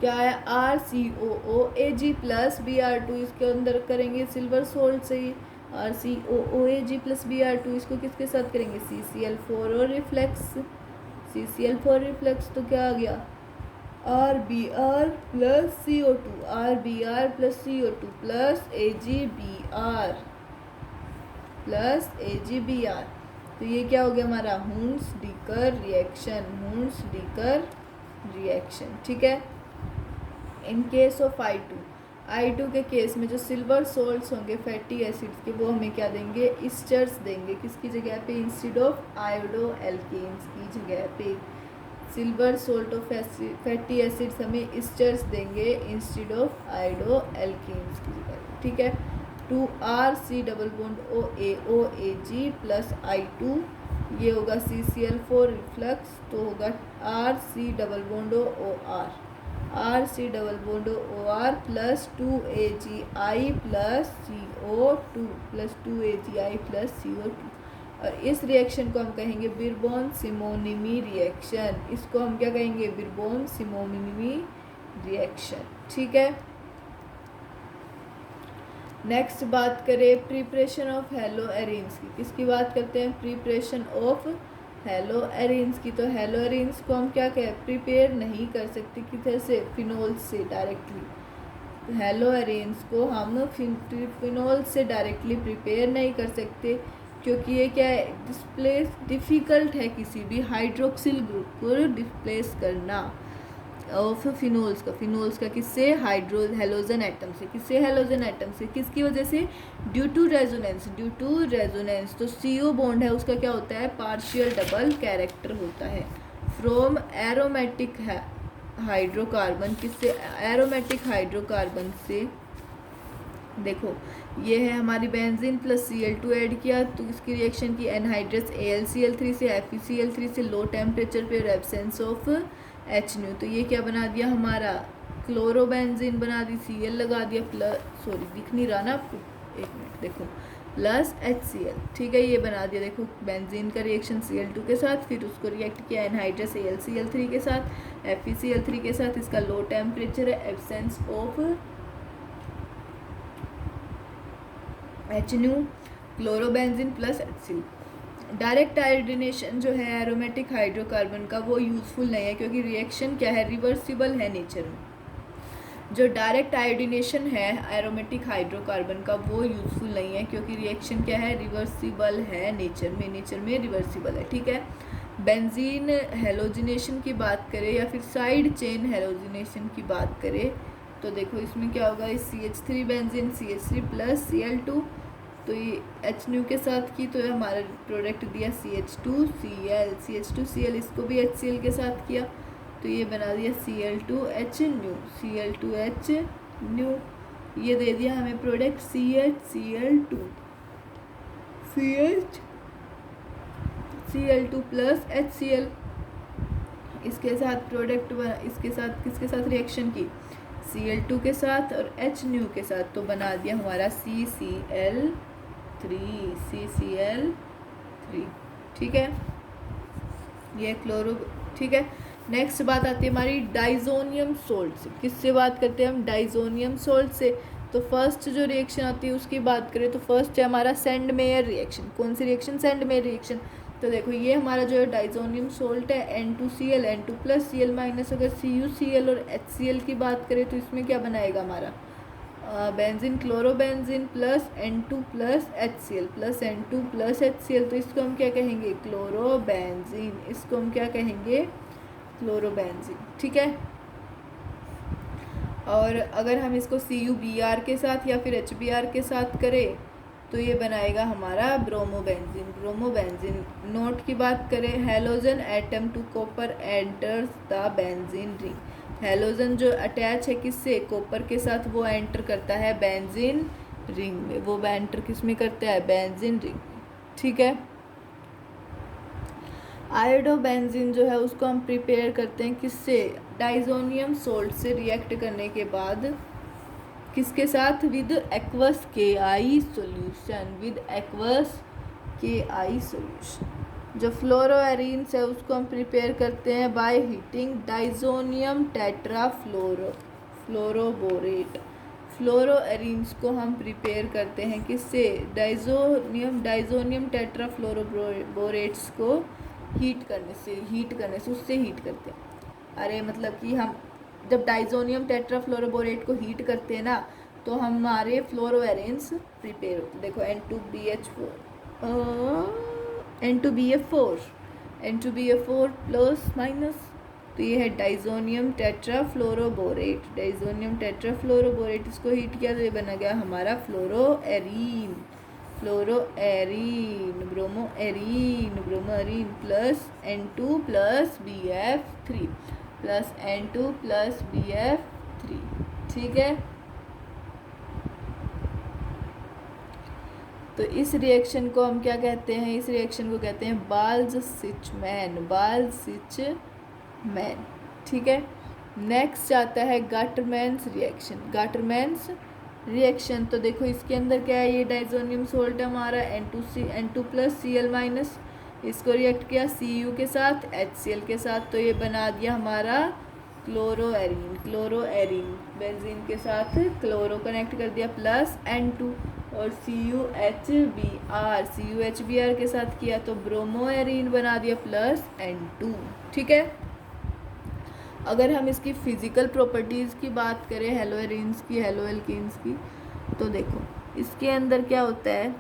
क्या है, RCOOAg+Br2, इसके अंदर करेंगे सिल्वर सोल्ट से ही, RCOOAg+Br2, इसको किसके साथ करेंगे, CCl4 और रिफ्लेक्स, CCl4 रिफ्लेक्स, तो क्या आ गया, RBr plus CO2, RBr plus CO2 plus AgBr plus AgBr, तो ये क्या हो गया हमारा, हुंस-डीकर रिएक्शन, हुंस-डीकर रिएक्शन, ठीक है। इन केस ऑफ I2 के केस में जो सिल्वर सोल्ट्स होंगे फैटी एसिड्स के, वो हमें क्या देंगे, इस्टर्स देंगे, किसकी जगह पे, इंस्टेड ऑफ आयोडो एल्केन्स की जगह पे, silver salt of fatty acids हमें इस्टर्स देंगे इंस्टेड ऑफ आयोडो एल्केन्स की जगह, ठीक है। 2RC double bond OAG plus I2, ये होगा CCl4 रिफ्लक्स, तो होगा RC double bond OR, RC double bond OR plus 2AgI plus CO2 plus 2AgI plus CO2, और इस रिएक्शन को हम कहेंगे बिरबॉन सिमोनिमी रिएक्शन, इसको हम क्या कहेंगे, बिरबॉन सिमोनिमी रिएक्शन, ठीक है। नेक्स्ट बात करें प्रिपरेशन ऑफ हेलो एरिन्स की, किसकी बात करते हैं, प्रिपरेशन ऑफ हेलो एरिन्स की। तो हेलो एरिन्स को हम क्या कहें, प्रिपेयर नहीं कर सकते किधर से, फिनोल से डायरेक्टली, हेलो एरिन्स को हम फिनोल से डायरेक्टली प्रिपेयर नहीं कर सकते, क्योंकि ये क्या है, डिस्प्लेस डिफ़िकल्ट है किसी भी हाइड्रोक्सिल ग्रुप को डिस्प्लेस करना ऑफ फिनोल्स का किससे, हेलोजन एटम से, किससे, हेलोजन एटम से, किसकी वजह से, ड्यू टू रेजोनेंस, तो CO बॉन्ड है उसका क्या होता है, पार्शियल डबल कैरेक्टर होता है, फ्रॉम एरोमेटिक हाइड्रोकार्बन, किससे, एरोमेटिक हाइड्रोकार्बन से, देखो ये है हमारी बेंजीन प्लस Cl2 ऐड किया, तो इसकी रिएक्शन की एनहाइड्रस AlCl3 से FeCl3 से लो टेम्परेचर पे और एब्सेंस ऑफ HNO, तो ये क्या बना दिया हमारा, क्लोरोबेंजीन बना दी, Cl लगा दिया, प्लस सॉरी दिख नहीं रहा ना आपको, एक मिनट देखो, प्लस HCl, ठीक है, ये बना दिया, देखो बेंजीन का रिएक्शन Cl2 के साथ, फिर उसको रिएक्ट किया एनहाइड्रस AlCl3 के साथ, FeCl3 के साथ, इसका लो टेम्परेचर है, absence of HNO, chlorobenzene plus HCl। Direct iodination जो है एरोमेटिक हाइड्रोकार्बन का, वो यूज़फुल नहीं है, क्योंकि रिएक्शन क्या है, रिवर्सिबल है नेचर में। जो डायरेक्ट आयोडीनेशन है एरोमेटिक हाइड्रोकार्बन का, वो यूज़फुल नहीं है, क्योंकि रिएक्शन क्या है, रिवर्सिबल है नेचर में रिवर्सिबल है, ठीक है। बेंजीन हेलोजिनेशन की बात करें या फिर साइड चेन हेलोजिनेशन की बात करें, तो देखो इसमें क्या होगा, इस CH3 benzene CH3 plus Cl2, तो ये HNO के साथ की, तो हमारा प्रोडक्ट दिया CH2Cl, इसको भी HCl के साथ किया, तो ये बना दिया Cl2HNO, ये दे दिया हमें प्रोडक्ट CH2 प्लस HCl, इसके साथ प्रोडक्ट इसके साथ किसके साथ रिएक्शन की, Cl2 के साथ और HNO के साथ, तो बना दिया हमारा CCl3, ठीक है, ये क्लोरो, ठीक है। नेक्स्ट बात आती है हमारी डाइजोनियम सोल्ट से, किससे बात करते हैं हम, डाइजोनियम सोल्ट से। तो फर्स्ट जो रिएक्शन आती है उसकी बात करें, तो फर्स्ट है हमारा सेंडमेयर रिएक्शन, कौन सी रिएक्शन, सेंडमेयर रिएक्शन। तो देखो ये हमारा जो है डाइजोनियम सोल्ट है N2Cl, N2 plus Cl minus, अगर CuCl और HCl की बात करें तो इसमें क्या बनाएगा हमारा, benzene chlorobenzene plus N2 plus HCl plus N2 plus HCl, तो इसको हम क्या कहेंगे, क्लोरोबेंजीन, इसको हम क्या कहेंगे, क्लोरोबेंजीन, ठीक है। और अगर हम इसको CuBr के साथ या फिर HBr के साथ करें तो ये बनाएगा हमारा ब्रोमोबेंजीन। ब्रोमोबेंजीन नोट की बात करें, halogen atom to copper enters the benzene ring. Halogen जो अटैच है किससे, कॉपर के साथ, वो एंटर करता है बेंजीन रिंग में। वो एंटर किस में करता है, बेंजीन रिंग। ठीक है। आयोडोबेंजीन जो है उसको हम प्रिपेयर करते हैं किससे, डाइजोनियम सोल्ट से रिएक्ट करने के बाद किसके साथ, with aqueous KI solution, with aqueous KI solution. जो फ्लोरोएरिन्स है उसको हम प्रिपेयर करते हैं by heating diazonium tetra fluoroborate. Fluoroarenes को हम प्रिपेयर करते हैं किससे, डाइजोनियम टेट्रा फ्लोरोबोरेट्स को हीट करने से उससे हीट करते हैं। अरे मतलब कि हम जब डाइजोनियम टेट्राफ्लोरोबोरेट को हीट करते हैं ना तो हमारे फ्लोरोएरिन्स प्रिपेयर होते हैं। देखो N2BF4 प्लस माइनस, तो ये है डाइजोनियम टेट्राफ्लोरोबोरेट। डाइजोनियम टेट्राफ्लोरोबोरेट इसको हीट किया तो ये बना गया हमारा fluoroarene bromoarene plus N2 plus BF3 plus N2 plus BF3। ठीक है। तो इस रिएक्शन को हम क्या कहते हैं, इस रिएक्शन को कहते हैं बाल्ज-सिचमैन। ठीक है। नेक्स्ट आता है गाटरमैन्स रिएक्शन। तो देखो इसके अंदर क्या है, ये डाइजोनियम सोल्ट हमारा N2 प्लस Cl माइनस, इसको रिएक्ट किया Cu के साथ HCl के साथ, तो ये बना दिया हमारा क्लोरोएरीन। बेंजीन के साथ क्लोरो कनेक्ट कर दिया प्लस N2 और CuHBr के साथ किया तो ब्रोमोएरीन बना दिया प्लस N2। ठीक है। अगर हम इसकी फिजिकल प्रॉपर्टीज़ की बात करें हेलोएरीन्स की, हेलोएल्कीन्स की, तो देखो इसके अंदर क्या होता है,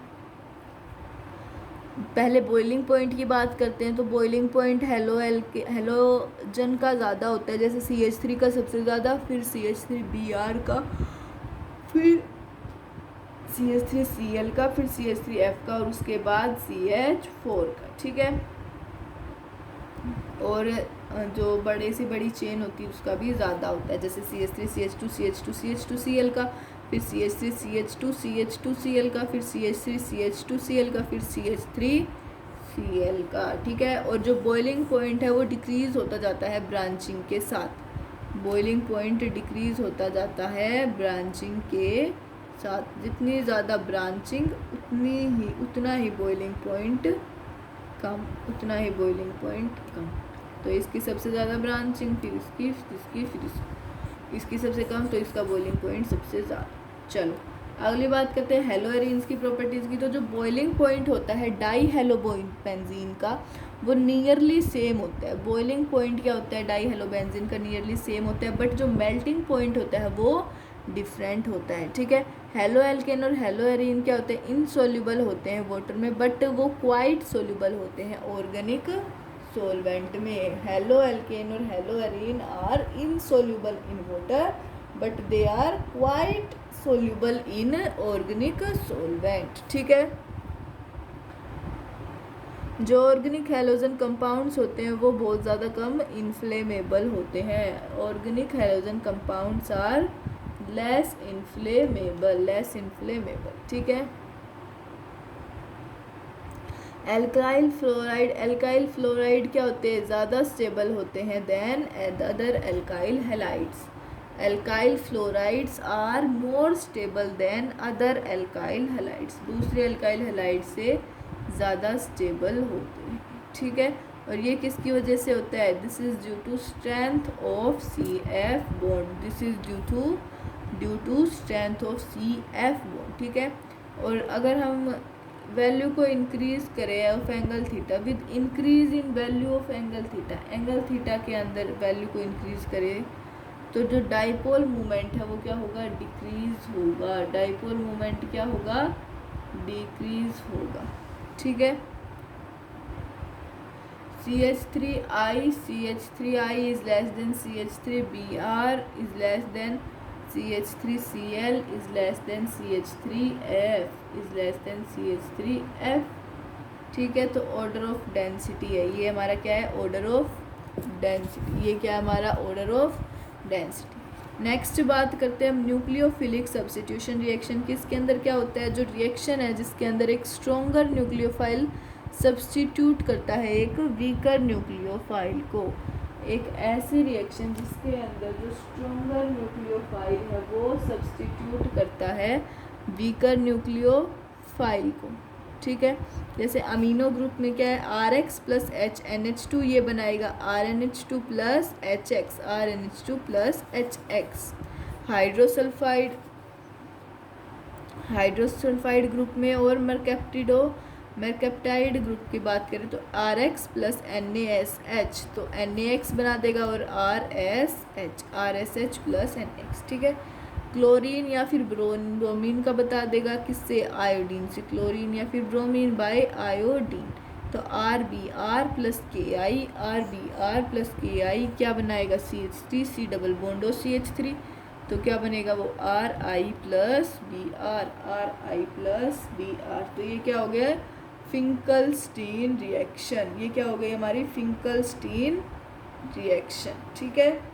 पहले बॉइलिंग पॉइंट की बात करते हैं। तो बॉइलिंग पॉइंट हेलोजन का ज़्यादा होता है, जैसे CH3 का सबसे ज़्यादा, फिर CH3Br का, फिर CH3Cl का, फिर CH3F का और उसके बाद CH4 का। ठीक है। और जो बड़े से बड़ी चेन होती है उसका भी ज़्यादा होता है, जैसे CH3CH2CH2CH2Cl का, फिर CH3CH2CH2Cl का, फिर CH3CH2Cl का, फिर CH3Cl का। ठीक है। और जो बॉइलिंग पॉइंट है वो डिक्रीज़ होता जाता है ब्रांचिंग के साथ। बॉइलिंग पॉइंट डिक्रीज़ होता जाता है ब्रांचिंग के साथ। जितनी ज़्यादा ब्रांचिंग उतना ही बॉइलिंग पॉइंट कम, तो इसकी सबसे ज़्यादा ब्रांचिंग, फिर इसकी सबसे कम, तो इसका बॉइलिंग पॉइंट सबसे ज़्यादा। चलो अगली बात करते हैं हेलोएरीन्स की प्रॉपर्टीज़ की। तो जो बॉइलिंग पॉइंट होता है डाई हेलोबेंजीन का वो नियरली सेम होता है। बॉइलिंग पॉइंट क्या होता है, डाई हेलोबेंजीन का नियरली सेम होता है, बट जो मेल्टिंग पॉइंट होता है वो डिफरेंट होता है। ठीक है। हेलोएल्केन और हेलोएरीन क्या होते हैं, इनसोल्यूबल होते हैं वाटर में, बट वो क्वाइट सोल्यूबल होते हैं ऑर्गेनिक सॉल्वेंट में। हेलोएल्केन और haloarene are insoluble in water but they are quite soluble in organic solvent. ठीक है। जो ऑर्गेनिक हेलोजन कंपाउंड्स होते हैं वो बहुत ज़्यादा कम इन्फ्लेमेबल होते हैं। Organic halogen compounds are less inflammable. ठीक है। एल्काइल फ्लोराइड क्या होते हैं, ज़्यादा स्टेबल होते हैं than other alkyl halides. Alkyl fluorides are more stable than other alkyl halides. दूसरे एल्काइल हैलाइड से ज़्यादा स्टेबल होते हैं। ठीक है। और ये किसकी वजह से होता है, this is due to strength of CF bond. Due to strength of CF bond. ठीक है। और अगर हम वैल्यू को इंक्रीज़ करें of angle theta with increase in value of angle theta के अंदर वैल्यू को इंक्रीज़ करें तो जो डाइपोल मोमेंट है वो क्या होगा, डिक्रीज़ होगा। डाइपोल मोमेंट क्या होगा, डिक्रीज़ होगा। ठीक है। CH3I is less than CH3Br is less than CH3Cl is less than CH3F is less than CH3F। ठीक है, तो ऑर्डर ऑफ डेंसिटी है ये हमारा, क्या है, ऑर्डर ऑफ डेंसिटी। ये क्या है हमारा, ऑर्डर ऑफ डेंसिटी। नेक्स्ट बात करते हैं हम न्यूक्लियोफिलिक सब्स्टिट्यूशन रिएक्शन की। इसके अंदर क्या होता है, जो रिएक्शन है जिसके अंदर एक स्ट्रॉन्गर न्यूक्लियोफाइल सब्स्टिट्यूट करता है एक वीकर न्यूक्लियोफाइल को। एक ऐसी रिएक्शन जिसके अंदर जो स्ट्रॉन्गर न्यूक्लियोफाइल है वो सब्स्टिट्यूट करता है वीकर न्यूक्लियोफाइल को। ठीक है, जैसे अमीनो ग्रुप में क्या है, RX प्लस HNH2, ये बनाएगा RNH2 plus HX, RNH2 plus HX। Hydrosulphide group में और मरकैप्टाइड ग्रुप की बात करें तो RX प्लस NaSH, तो NaX बना देगा और RSH प्लस NX। ठीक है, क्लोरीन या फिर ब्रोमीन का बता देगा, किससे, आयोडीन से, क्लोरीन या फिर ब्रोमीन बाय आयोडीन। तो RBr प्लस KI क्या बनाएगा, CH3, C डबल बॉन्ड और CH3, तो क्या बनेगा वो RI प्लस Br। तो ये क्या हो गया, फिंकलस्टीन रिएक्शन। ये क्या हो गई हमारी, फिंकलस्टीन रिएक्शन। ठीक है,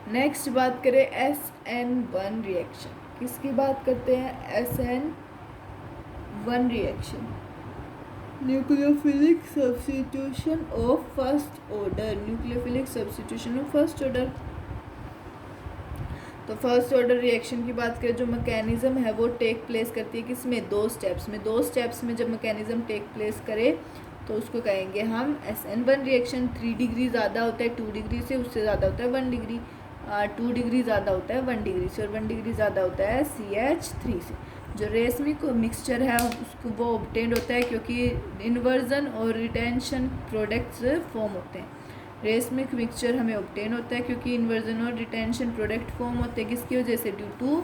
नेक्स्ट बात करें SN1 रिएक्शन। किसकी बात करते हैं, SN1 reaction, nucleophilic substitution of first order. Nucleophilic substitution of first order. तो फर्स्ट ऑर्डर रिएक्शन की बात करें, जो मैकेनिज्म है वो टेक प्लेस करती है किसमें, दो स्टेप्स में जब मैकेनिज्म टेक प्लेस करे तो उसको कहेंगे हम SN1 रिएक्शन। 3 डिग्री ज़्यादा होता है 2 डिग्री से, उससे ज़्यादा होता है 1 डिग्री, 2 डिग्री ज़्यादा होता है 1 डिग्री से, और 1 डिग्री ज़्यादा होता है CH3 से। जो रेशमिक मिक्सचर है उसको वो ऑब्टेन्ड होता है क्योंकि इन्वर्जन और रिटेंशन प्रोडक्ट्स फॉर्म होते हैं। रेशमिक मिक्सचर हमें ऑब्टेन होता है क्योंकि इन्वर्जन और रिटेंशन प्रोडक्ट फॉर्म होते हैं, किसकी वजह से, due to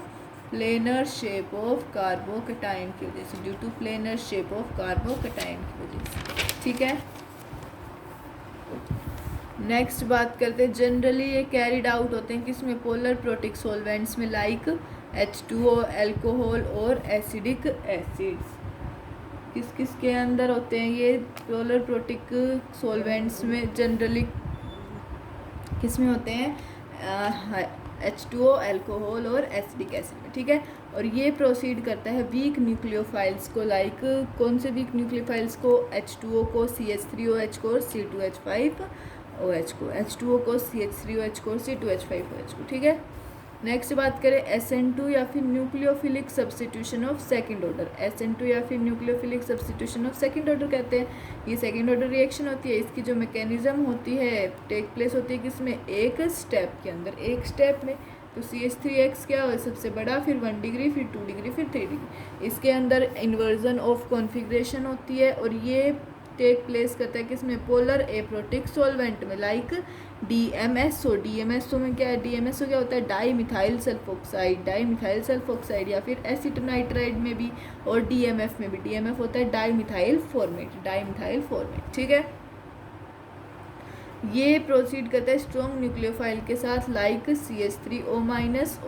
planar shape of carbocation की वजह से, due to planar shape of carbocation की वजह से। ठीक है, नेक्स्ट बात करते हैं, जनरली ये कैरिड आउट होते हैं किसमें, पोलर प्रोटिक सॉल्वेंट्स में, लाइक H2O, अल्कोहल और एसिडिक एसिड्स। किस के अंदर होते हैं ये पोलर प्रोटिक सॉल्वेंट्स में, जनरली किस में होते हैं, H2O, अल्कोहल और एसिडिक एसिड में। ठीक है, और ये प्रोसीड करता है वीक न्यूक्लियोफाइल्स को, लाइक कौन से वीक न्यूक्लियोफाइल्स को, H2O को, CH3OH को और C2H5OH को, H2O को, CH3OH को और C2H5OH को। ठीक है, नेक्स्ट बात करें SN2 या फिर nucleophilic substitution of second order. SN2 या फिर nucleophilic substitution of second order कहते हैं। ये सेकंड ऑर्डर रिएक्शन होती है, इसकी जो मैकेनिज्म होती है टेक प्लेस होती है किसमें, एक स्टेप के अंदर, एक स्टेप में। तो CH3X क्या हो, सबसे बड़ा, फिर 1 डिग्री, फिर 2 डिग्री, फिर 3 डिग्री। इसके अंदर इन्वर्जन ऑफ कॉन्फ़िगरेशन होती है और ये टेक प्लेस करता है किसमें, पोलर एप्रोटिक सॉल्वेंट में, लाइक DMSO। DMSO में क्या है, DMSO क्या होता है, डाई मिथाइल सल्फोक्साइड, या फिर एसिटोनाइट्राइड में भी और DMF में भी, DMF होता है डाई मिथाइल फॉर्मेट। ठीक है, ये प्रोसीड करता है स्ट्रॉन्ग न्यूक्लियोफाइल के साथ, लाइक CH3O-,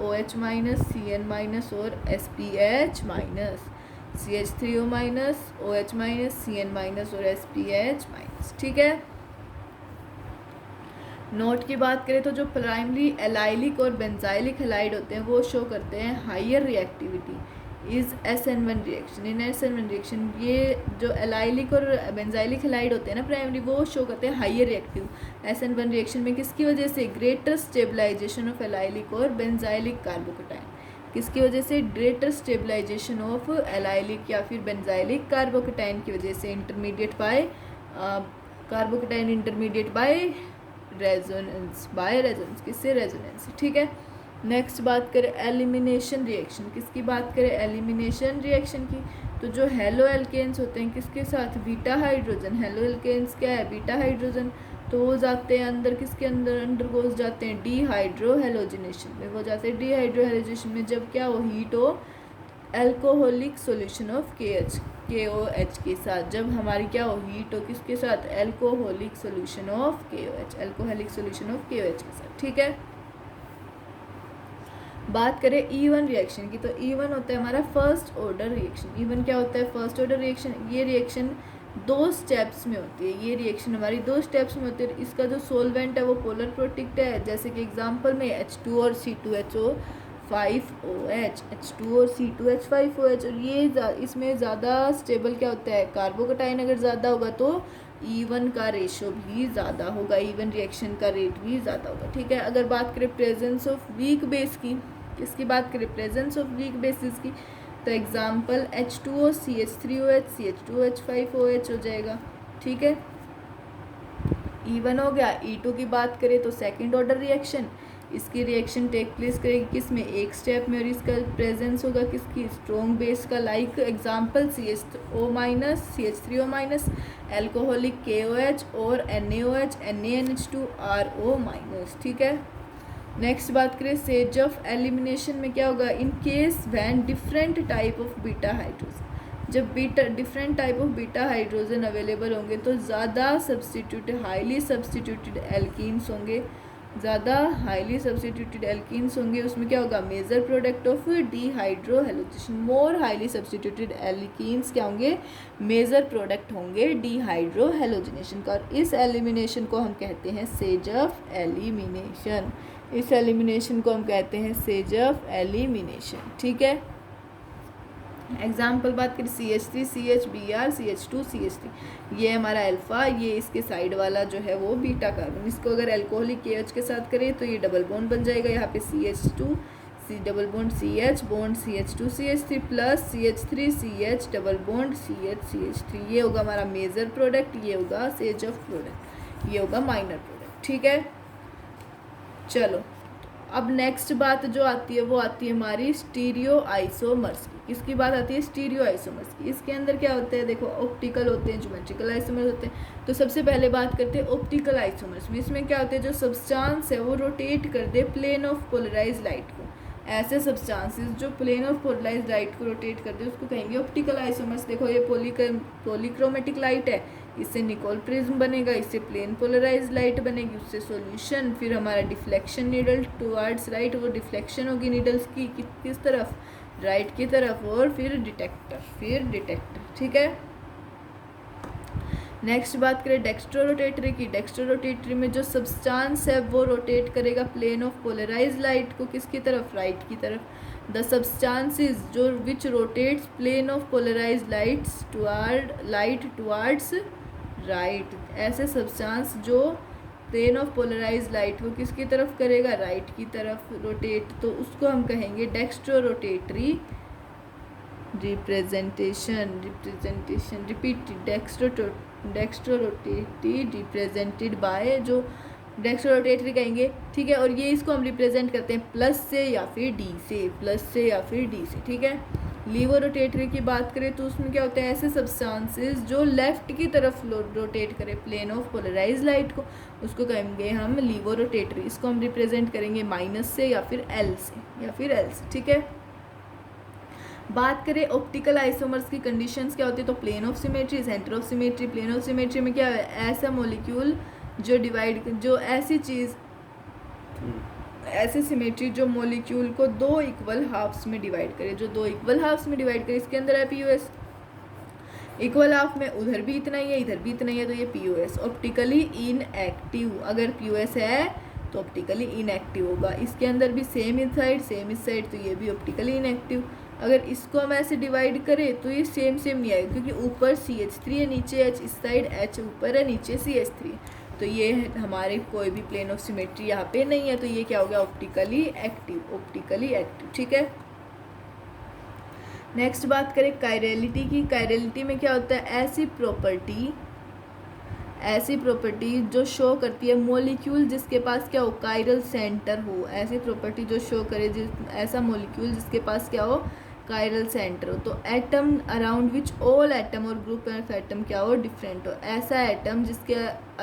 OH-, CN- और SPH-। CH3O-, OH-, CN- और SPH-। ठीक है, नोट की बात करें तो जो प्राइमरी एलाइलिक और बेंजाइलिक हैलाइड होते हैं वो शो करते हैं higher reactivity is SN1 reaction. In SN1 reaction ये जो एलाइलिक और बेंजाइलिक हैलाइड होते हैं ना प्राइमरी, वो शो करते हैं हायर रिएक्टिव SN1 रिएक्शन में। किसकी वजह से, ग्रेटर स्टेबलाइजेशन ऑफ एलाइलिक और बेंजाइलिक कार्बोकैटायन। किसकी वजह से, ग्रेटर स्टेबलाइजेशन ऑफ एलाइलिक या फिर बेंजाइलिक कार्बोकैटायन की वजह से, intermediate by carbocation intermediate by resonance, किससे, रेजोनेंस। ठीक है, नेक्स्ट बात करें एलिमिनेशन रिएक्शन। किसकी बात करें, एलिमिनेशन रिएक्शन की। तो जो हेलो एल्केन्स होते हैं किसके साथ, बीटा हाइड्रोजन। हेलो एल्केन्स क्या है, बीटा हाइड्रोजन, तो वो जाते हैं अंदर, किसके अंदर, अंडरगोज जाते हैं डीहाइड्रोहेलोजिनेशन में। वो जाते हैं डीहाइड्रोहेलोजिनेशन में जब क्या हो, हीट हो एल्कोहलिक सॉल्यूशन ऑफ KOH के साथ, जब हमारी क्या हो, हीट हो किसके साथ, एल्कोहलिक सॉल्यूशन ऑफ KOH के साथ। ठीक है, बात करें E1 रिएक्शन की, तो E1 होता है हमारा फर्स्ट ऑर्डर रिएक्शन। E1 क्या होता है? First order reaction. ये रिएक्शन 2 स्टेप्स में होती है, ये रिएक्शन हमारी 2 स्टेप्स में होती है। इसका जो सोलवेंट है वो पोलर प्रोडक्ट है, जैसे कि एग्जांपल में H2 और C2H5OH, H2 और C2H5OH। और ये इसमें ज़्यादा स्टेबल क्या होता है? कार्बोकटाइन अगर ज़्यादा होगा तो E1 का रेशो भी ज़्यादा होगा, E1 रिएक्शन का रेट भी ज़्यादा होगा, ठीक है। अगर बात करें प्रेजेंस ऑफ वीक बेस की, किसकी बात करें? प्रेजेंस ऑफ वीक बेसिस की, तो एग्जाम्पल H2O CH3OH CH2H5OH हो जाएगा, ठीक है। E1 हो गया। E2 की बात करें तो सेकेंड ऑर्डर रिएक्शन, इसकी रिएक्शन टेक प्लेस करेगी किस में? एक स्टेप में, और इसका प्रेजेंस होगा किसकी? स्ट्रॉन्ग बेस का। Like example CH3O minus, alcoholic KOH और NaOH NaNH2RO-, ठीक है। नेक्स्ट बात करें सेज ऑफ एलिमिनेशन में क्या होगा? In case when different type of beta hydrogen, जब different type of beta hydrogen available होंगे तो ज़्यादा हाईली सब्सटीट्यूटेड एल्कीन्स होंगे, ज़्यादा हाईली सब्सटीट्यूटेड एल्कीन्स होंगे। उसमें क्या होगा? Major product of dehydrohalogenation. More highly substituted alkenes क्या होंगे? मेजर प्रोडक्ट होंगे डीहाइड्रोहेलोजेनेशन का। और इस एलिमिनेशन को हम कहते हैं सेज ऑफ एलिमिनेशन। इस एलिमिनेशन को हम कहते हैं सेज ऑफ एलिमिनेशन, ठीक है। एग्जाम्पल बात करें CH3 CHBr CH2 CH3, ये हमारा अल्फा, ये इसके साइड वाला जो है वो बीटा कार्बन। इसको अगर अल्कोहलिक KH के साथ करें तो ये डबल बॉन्ड बन जाएगा, यहाँ पे CH2 double bond CH bond CH2 CH3 plus CH3 CH double bond CH CH3। ये होगा हमारा मेजर प्रोडक्ट, ये होगा सेज ऑफ प्रोडक्ट, ये होगा माइनर प्रोडक्ट, ठीक है। चलो अब नेक्स्ट बात जो आती है वो आती है हमारी स्टीरियो आइसोमर्स की। किसकी बात आती है? स्टीरियो आइसोमर्स की। इसके अंदर क्या होते हैं? देखो ऑप्टिकल होते हैं, ज्योमेट्रिकल आइसोमर्स होते हैं। तो सबसे पहले बात करते हैं ऑप्टिकल आइसोमर्स में। इसमें क्या होते हैं? जो सब्सटेंस है वो रोटेट कर दे प्लेन ऑफ पोलराइज लाइट को। ऐसे सब्सटेंसेस जो प्लेन ऑफ पोलराइज लाइट को रोटेट कर दे उसको कहेंगे ऑप्टिकल आइसोमर्स। देखो ये पॉलीक्रोमेटिक लाइट है, इससे निकोल प्रिज्म बनेगा, इससे प्लेन पोलराइज लाइट बनेगी, उससे सॉल्यूशन, फिर हमारा डिफ्लेक्शन नीडल टुवर्ड्स राइट, वो डिफ्लेक्शन होगी नीडल्स की किस तरफ? राइट की तरफ, और फिर डिटेक्टर, ठीक है। नेक्स्ट बात करें डेक्स्ट्रो रोटेटरी की। डेक्स्ट्रो रोटेटरी में जो सब्सटेंस है वो रोटेट करेगा प्लेन ऑफ पोलराइज लाइट को किसकी तरफ? राइट की तरफ। द सब्सटेंसेस जो which rotates plane of polarise light towards right, ऐसे सब्सटेंस जो प्लेन ऑफ पोलराइज लाइट को किसकी तरफ करेगा? राइट की तरफ रोटेट, तो उसको हम कहेंगे dextrorotatory representation. Repeat dextrorotatory represented by, जो डेक्स्ट्रो रोटेटरी कहेंगे, ठीक है। और ये इसको हम रिप्रेजेंट करते हैं प्लस से या फिर डी से, ठीक है। लीवो रोटेटरी की बात करें तो उसमें क्या होता है? ऐसे सब्सटेंसेस जो लेफ्ट की तरफ रोटेट करें प्लेन ऑफ पोलराइज लाइट को, उसको कहेंगे हम लीवो रोटेटरी। इसको हम रिप्रेजेंट करेंगे माइनस से या फिर एल से, ठीक है। बात करें ऑप्टिकल आइसोमर्स की कंडीशंस क्या होती है, तो plane of symmetry, centre of symmetry. Plane of symmetry में क्या है? ऐसा मॉलिक्यूल जो ऐसे सिमेट्री जो मॉलिक्यूल को 2 इक्वल हाफ्स में डिवाइड करे, इसके अंदर है POS। इक्वल हाफ में उधर भी इतना ही है, इधर भी इतना ही है, तो ये POS। ऑप्टिकली इनएक्टिव, अगर POS है तो ऑप्टिकली इनएक्टिव होगा। इसके अंदर भी सेम इस साइड, तो ये भी ऑप्टिकली इनएक्टिव। अगर इसको हम ऐसे डिवाइड करें तो ये सेम नहीं आएगा, क्योंकि ऊपर CH3 है, नीचे H, इस साइड H ऊपर है, नीचे CH3 है, तो ये हमारे कोई भी प्लेन ऑफ सिमेट्री यहाँ पे नहीं है, तो ये क्या हो गया? ऑप्टिकली एक्टिव, ठीक है। नेक्स्ट बात करें कायरलिटी की। कायरलिटी में क्या होता है? ऐसी प्रॉपर्टी जो शो करती है मॉलिक्यूल जिसके पास क्या हो? कायरल सेंटर हो। ऐसी प्रॉपर्टी जो शो करे ऐसा मॉलिक्यूल जिसके पास क्या हो? कायरल सेंटर हो। तो atom around which all atom और ग्रुप ऑफ एटम क्या हो? डिफरेंट हो। ऐसा एटम जिसके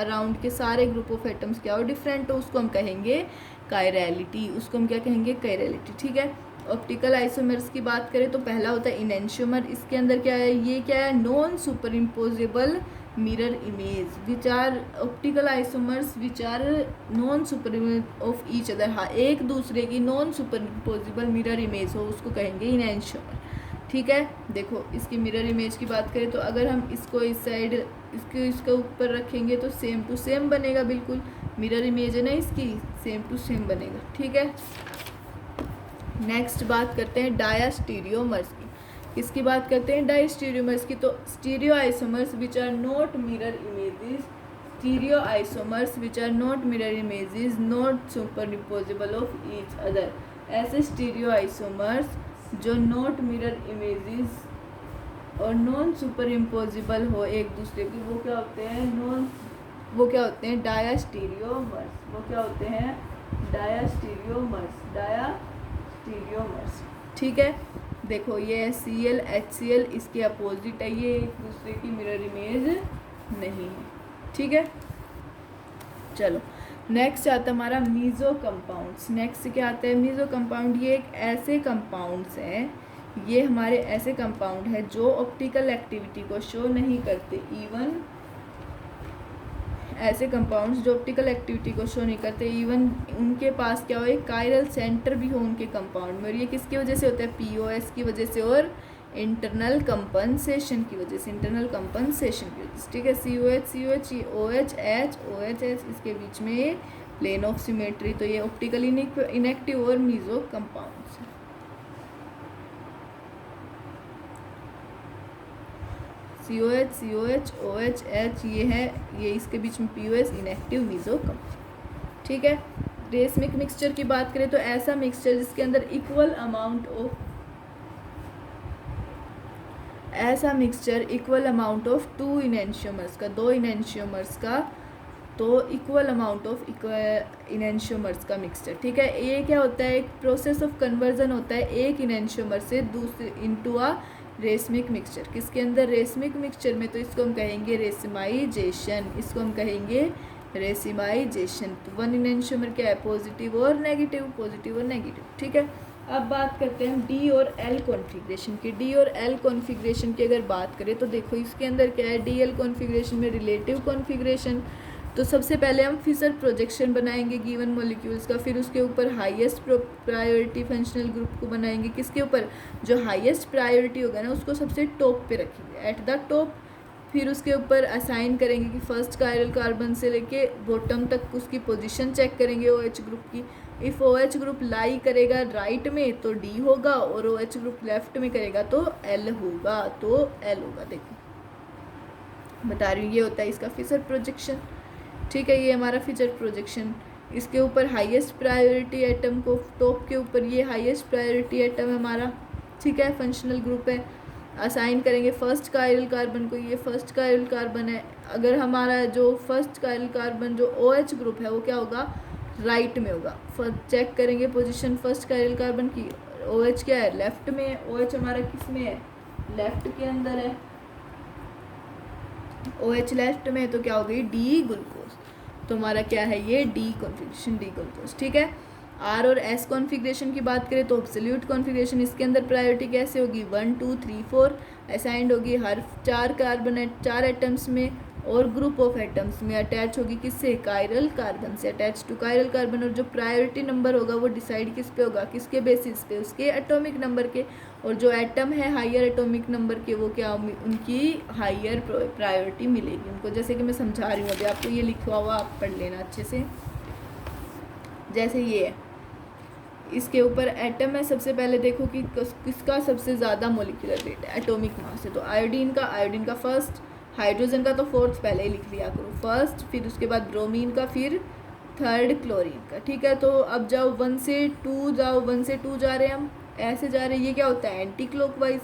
अराउंड के सारे ग्रुप ऑफ एटम्स क्या हो? डिफरेंट हो, उसको हम कहेंगे कायरलिटी। उसको हम क्या कहेंगे? कायरलिटी, ठीक है। ऑप्टिकल आइसोमर्स की बात करें तो पहला होता है इनेंशियोमर। इसके अंदर क्या है? ये क्या है? Non super imposable mirror image which are optical isomers which are non superimposable of each other। हाँ, एक दूसरे की नॉन सुपरइम्पोजिबल मिरर इमेज हो उसको कहेंगे इनैंशियोमर। ठीक है, देखो इसकी मिरर इमेज की बात करें तो अगर हम इसको इस साइड इसके ऊपर रखेंगे तो सेम टू सेम बनेगा, बिल्कुल मिरर इमेज है ना इसकी, सेम टू सेम बनेगा। ठीक है, नेक्स्ट बात करते हैं डायास्टीरियोमर्स की। किसकी बात करते हैं? डायस्टीरियोमर्स की। तो stereo isomers which are not mirror images, stereo isomers which are not mirror images not superimposable of each other. ऐसे स्टीरियो आइसोमर्स जो नॉट मिरर इमेजेस और नॉन सुपरइम्पोजेबल हो एक दूसरे की, वो क्या होते हैं? वो क्या होते हैं? डायास्टीरियोमर्स। वो क्या होते हैं? डायास्टीरियोमर्स। डायास्टीरियोमर्स। ठीक है, देखो ये Cl HCl इसके अपोजिट है, ये एक दूसरे की मिरर इमेज नहीं है। ठीक है, चलो नेक्स्ट आता है हमारा मीजो कंपाउंड्स। नेक्स्ट क्या आता है? Meso compound. ये एक ऐसे कंपाउंड्स हैं, ये हमारे ऐसे कंपाउंड है जो ऑप्टिकल एक्टिविटी को शो नहीं करते। इवन ऐसे कंपाउंड्स जो ऑप्टिकल एक्टिविटी को शो नहीं करते, इवन उनके पास क्या हो, एक कायरल सेंटर भी हो उनके कंपाउंड में। और ये किसकी वजह से होता है? POS की वजह से और इंटरनल कंपनसेशन की वजह से। इंटरनल कंपनसेशन की वजह से। ठीक है, COH OH H OH H इसके बीच में प्लेन ऑफ सिमेट्री। तो ये ऑप्टिकली इनएक्टिव और मीजो कंपाउंड्स हैं। COH OH H ये है, ये इसके बीच में POS इनएक्टिव मीजो कंपाउंड। ठीक है, रेसमिक मिक्सचर की बात करें तो ऐसा मिक्सचर जिसके अंदर इक्वल अमाउंट ऑफ टू इनैंशियोमर्स का, दो इनैंशियोमर्स का, तो इक्वल अमाउंट ऑफ इनैंशियोमर्स का मिक्सचर। ठीक है, ये क्या होता है? एक प्रोसेस ऑफ कन्वर्जन होता है एक इनैंशियोमर से दूसरे इनटू अ रेसमिक मिक्सचर। किसके अंदर? रेसमिक मिक्सचर में। तो इसको हम कहेंगे रेसिमाइजेशन। इसको हम कहेंगे रेसिमाइजेशन। तो वन इनैंशियोमर क्या है? पॉजिटिव और नेगेटिव, पॉजिटिव और नेगेटिव। ठीक है, अब बात करते हैं हम डी और एल कॉन्फ़िगरेशन की। डी और एल कॉन्फ़िगरेशन की अगर बात करें तो देखो इसके अंदर क्या है? DL कॉन्फ़िगरेशन में रिलेटिव कॉन्फ़िगरेशन। तो सबसे पहले हम फिशर प्रोजेक्शन बनाएंगे गिवन मॉलिक्यूल्स का, फिर उसके ऊपर हाईएस्ट प्रायोरिटी फंक्शनल ग्रुप को बनाएंगे। किसके ऊपर? जो हाईएस्ट प्रायोरिटी होगा ना उसको सबसे टॉप पे रखेंगे, एट द टॉप। फिर उसके ऊपर असाइन करेंगे कि फर्स्ट कायरल कार्बन से लेके बॉटम तक उसकी पोजीशन चेक करेंगे OH ग्रुप की। इफ़ OH ग्रुप लाई करेगा राइट में तो D होगा, और OH ग्रुप लेफ्ट में करेगा तो L होगा, तो L होगा। देखो बता रही हूँ, ये होता है इसका फिशर प्रोजेक्शन। ठीक है, ये हमारा फिशर प्रोजेक्शन। इसके ऊपर हाईएस्ट प्रायोरिटी एटम को, टॉप के ऊपर ये हाईएस्ट प्रायोरिटी एटम है हमारा। ठीक है, फंक्शनल ग्रुप है। असाइन करेंगे फर्स्ट कायरल कार्बन को, ये फर्स्ट कायरल कार्बन है। अगर हमारा जो फर्स्ट कायरल कार्बन जो OH ग्रुप है वो क्या होगा? राइट में होगा। फर्स्ट चेक करेंगे पोजीशन फर्स्ट कायरल कार्बन की। OH क्या है? लेफ्ट में है। OH हमारा किस में है? लेफ्ट के अंदर है। OH लेफ्ट में है तो क्या हो गई? D glucose. तो हमारा क्या है? ये D कॉन्फ़िगरेशन, D ग्लूकोज। ठीक है, R और S कॉन्फ़िगरेशन की बात करें तो एब्सोल्यूट कॉन्फ़िगरेशन। इसके अंदर प्रायोरिटी कैसे होगी? 1 2 3 4 असाइंड होगी हर 4 एटम्स में, और ग्रुप ऑफ एटम्स में अटैच होगी किससे? कायरल कार्बन से, अटैच टू कायरल कार्बन। और जो प्रायोरिटी नंबर होगा वो डिसाइड किस पे होगा? किसके बेसिस पे? उसके एटॉमिक नंबर के। और जो एटम है हायर एटॉमिक नंबर के, वो क्या उनकी हायर प्रायोरिटी मिलेगी उनको। जैसे कि मैं समझा रही हूँ अभी आपको, ये लिखा हुआ आप पढ़ लेना अच्छे से। जैसे ये है, इसके ऊपर एटम है। सबसे पहले देखो कि किसका सबसे ज़्यादा मोलिकुलर वेट है, एटॉमिक मास है। तो आयोडीन का फर्स्ट, हाइड्रोजन का तो फोर्थ पहले ही लिख लिया करो, फर्स्ट। फिर उसके बाद ब्रोमीन का, फिर थर्ड क्लोरीन का। ठीक है, तो अब जाओ 1 से 2 जाओ, 1 से 2 जा रहे हैं हम, ऐसे जा रहे हैं। ये क्या होता है? Anti clockwise.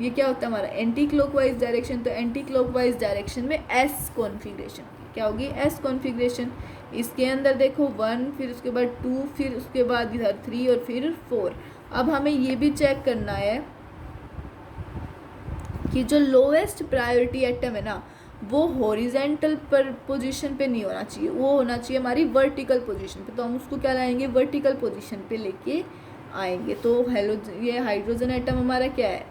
ये क्या होता है हमारा? Anti clockwise direction. तो एंटी क्लॉकवाइज डायरेक्शन में S कॉन्फ़िगरेशन क्या होगी? S configuration. इसके अंदर देखो 1, फिर उसके बाद 2, फिर उसके बाद इधर 3 और फिर 4। अब हमें ये भी चेक करना है कि जो लोएस्ट प्रायोरिटी एटम है ना वो हॉरिजेंटल पर पोजीशन पे नहीं होना चाहिए, वो होना चाहिए हमारी वर्टिकल पोजीशन पे। तो हम उसको क्या लाएंगे? वर्टिकल पोजीशन पे लेके आएंगे। तो ये हाइड्रोजन एटम हमारा क्या है?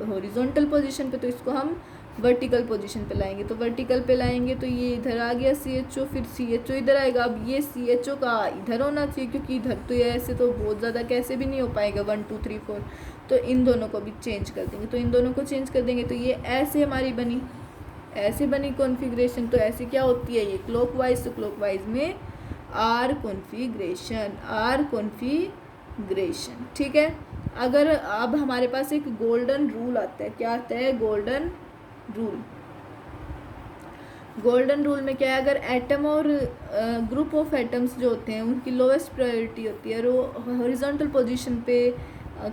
हॉरिजॉन्टल पोजीशन पे। तो इसको हम वर्टिकल पोजीशन पे लाएंगे, तो वर्टिकल पे लाएंगे तो ये इधर आ गया CHO, फिर CHO इधर आएगा। अब ये CHO का इधर होना चाहिए, क्योंकि इधर तो ये ऐसे तो बहुत ज़्यादा कैसे भी नहीं हो पाएगा 1 2 3 4, तो इन दोनों को भी चेंज कर देंगे। तो इन दोनों को चेंज कर देंगे तो ये ऐसे हमारी बनी, ऐसे बनी कॉन्फ़िगरेशन। तो ऐसे क्या होती है ये क्लॉकवाइज, तो क्लॉकवाइज में आर कॉन्फ़िगरेशन, ठीक है। अगर अब हमारे पास एक गोल्डन रूल आता है, क्या आता है? गोल्डन रूल में क्या है, अगर एटम और ग्रुप ऑफ एटम्स जो होते हैं उनकी लोएस्ट प्रायोरिटी होती है और वो हॉरिजॉन्टल पोजीशन पे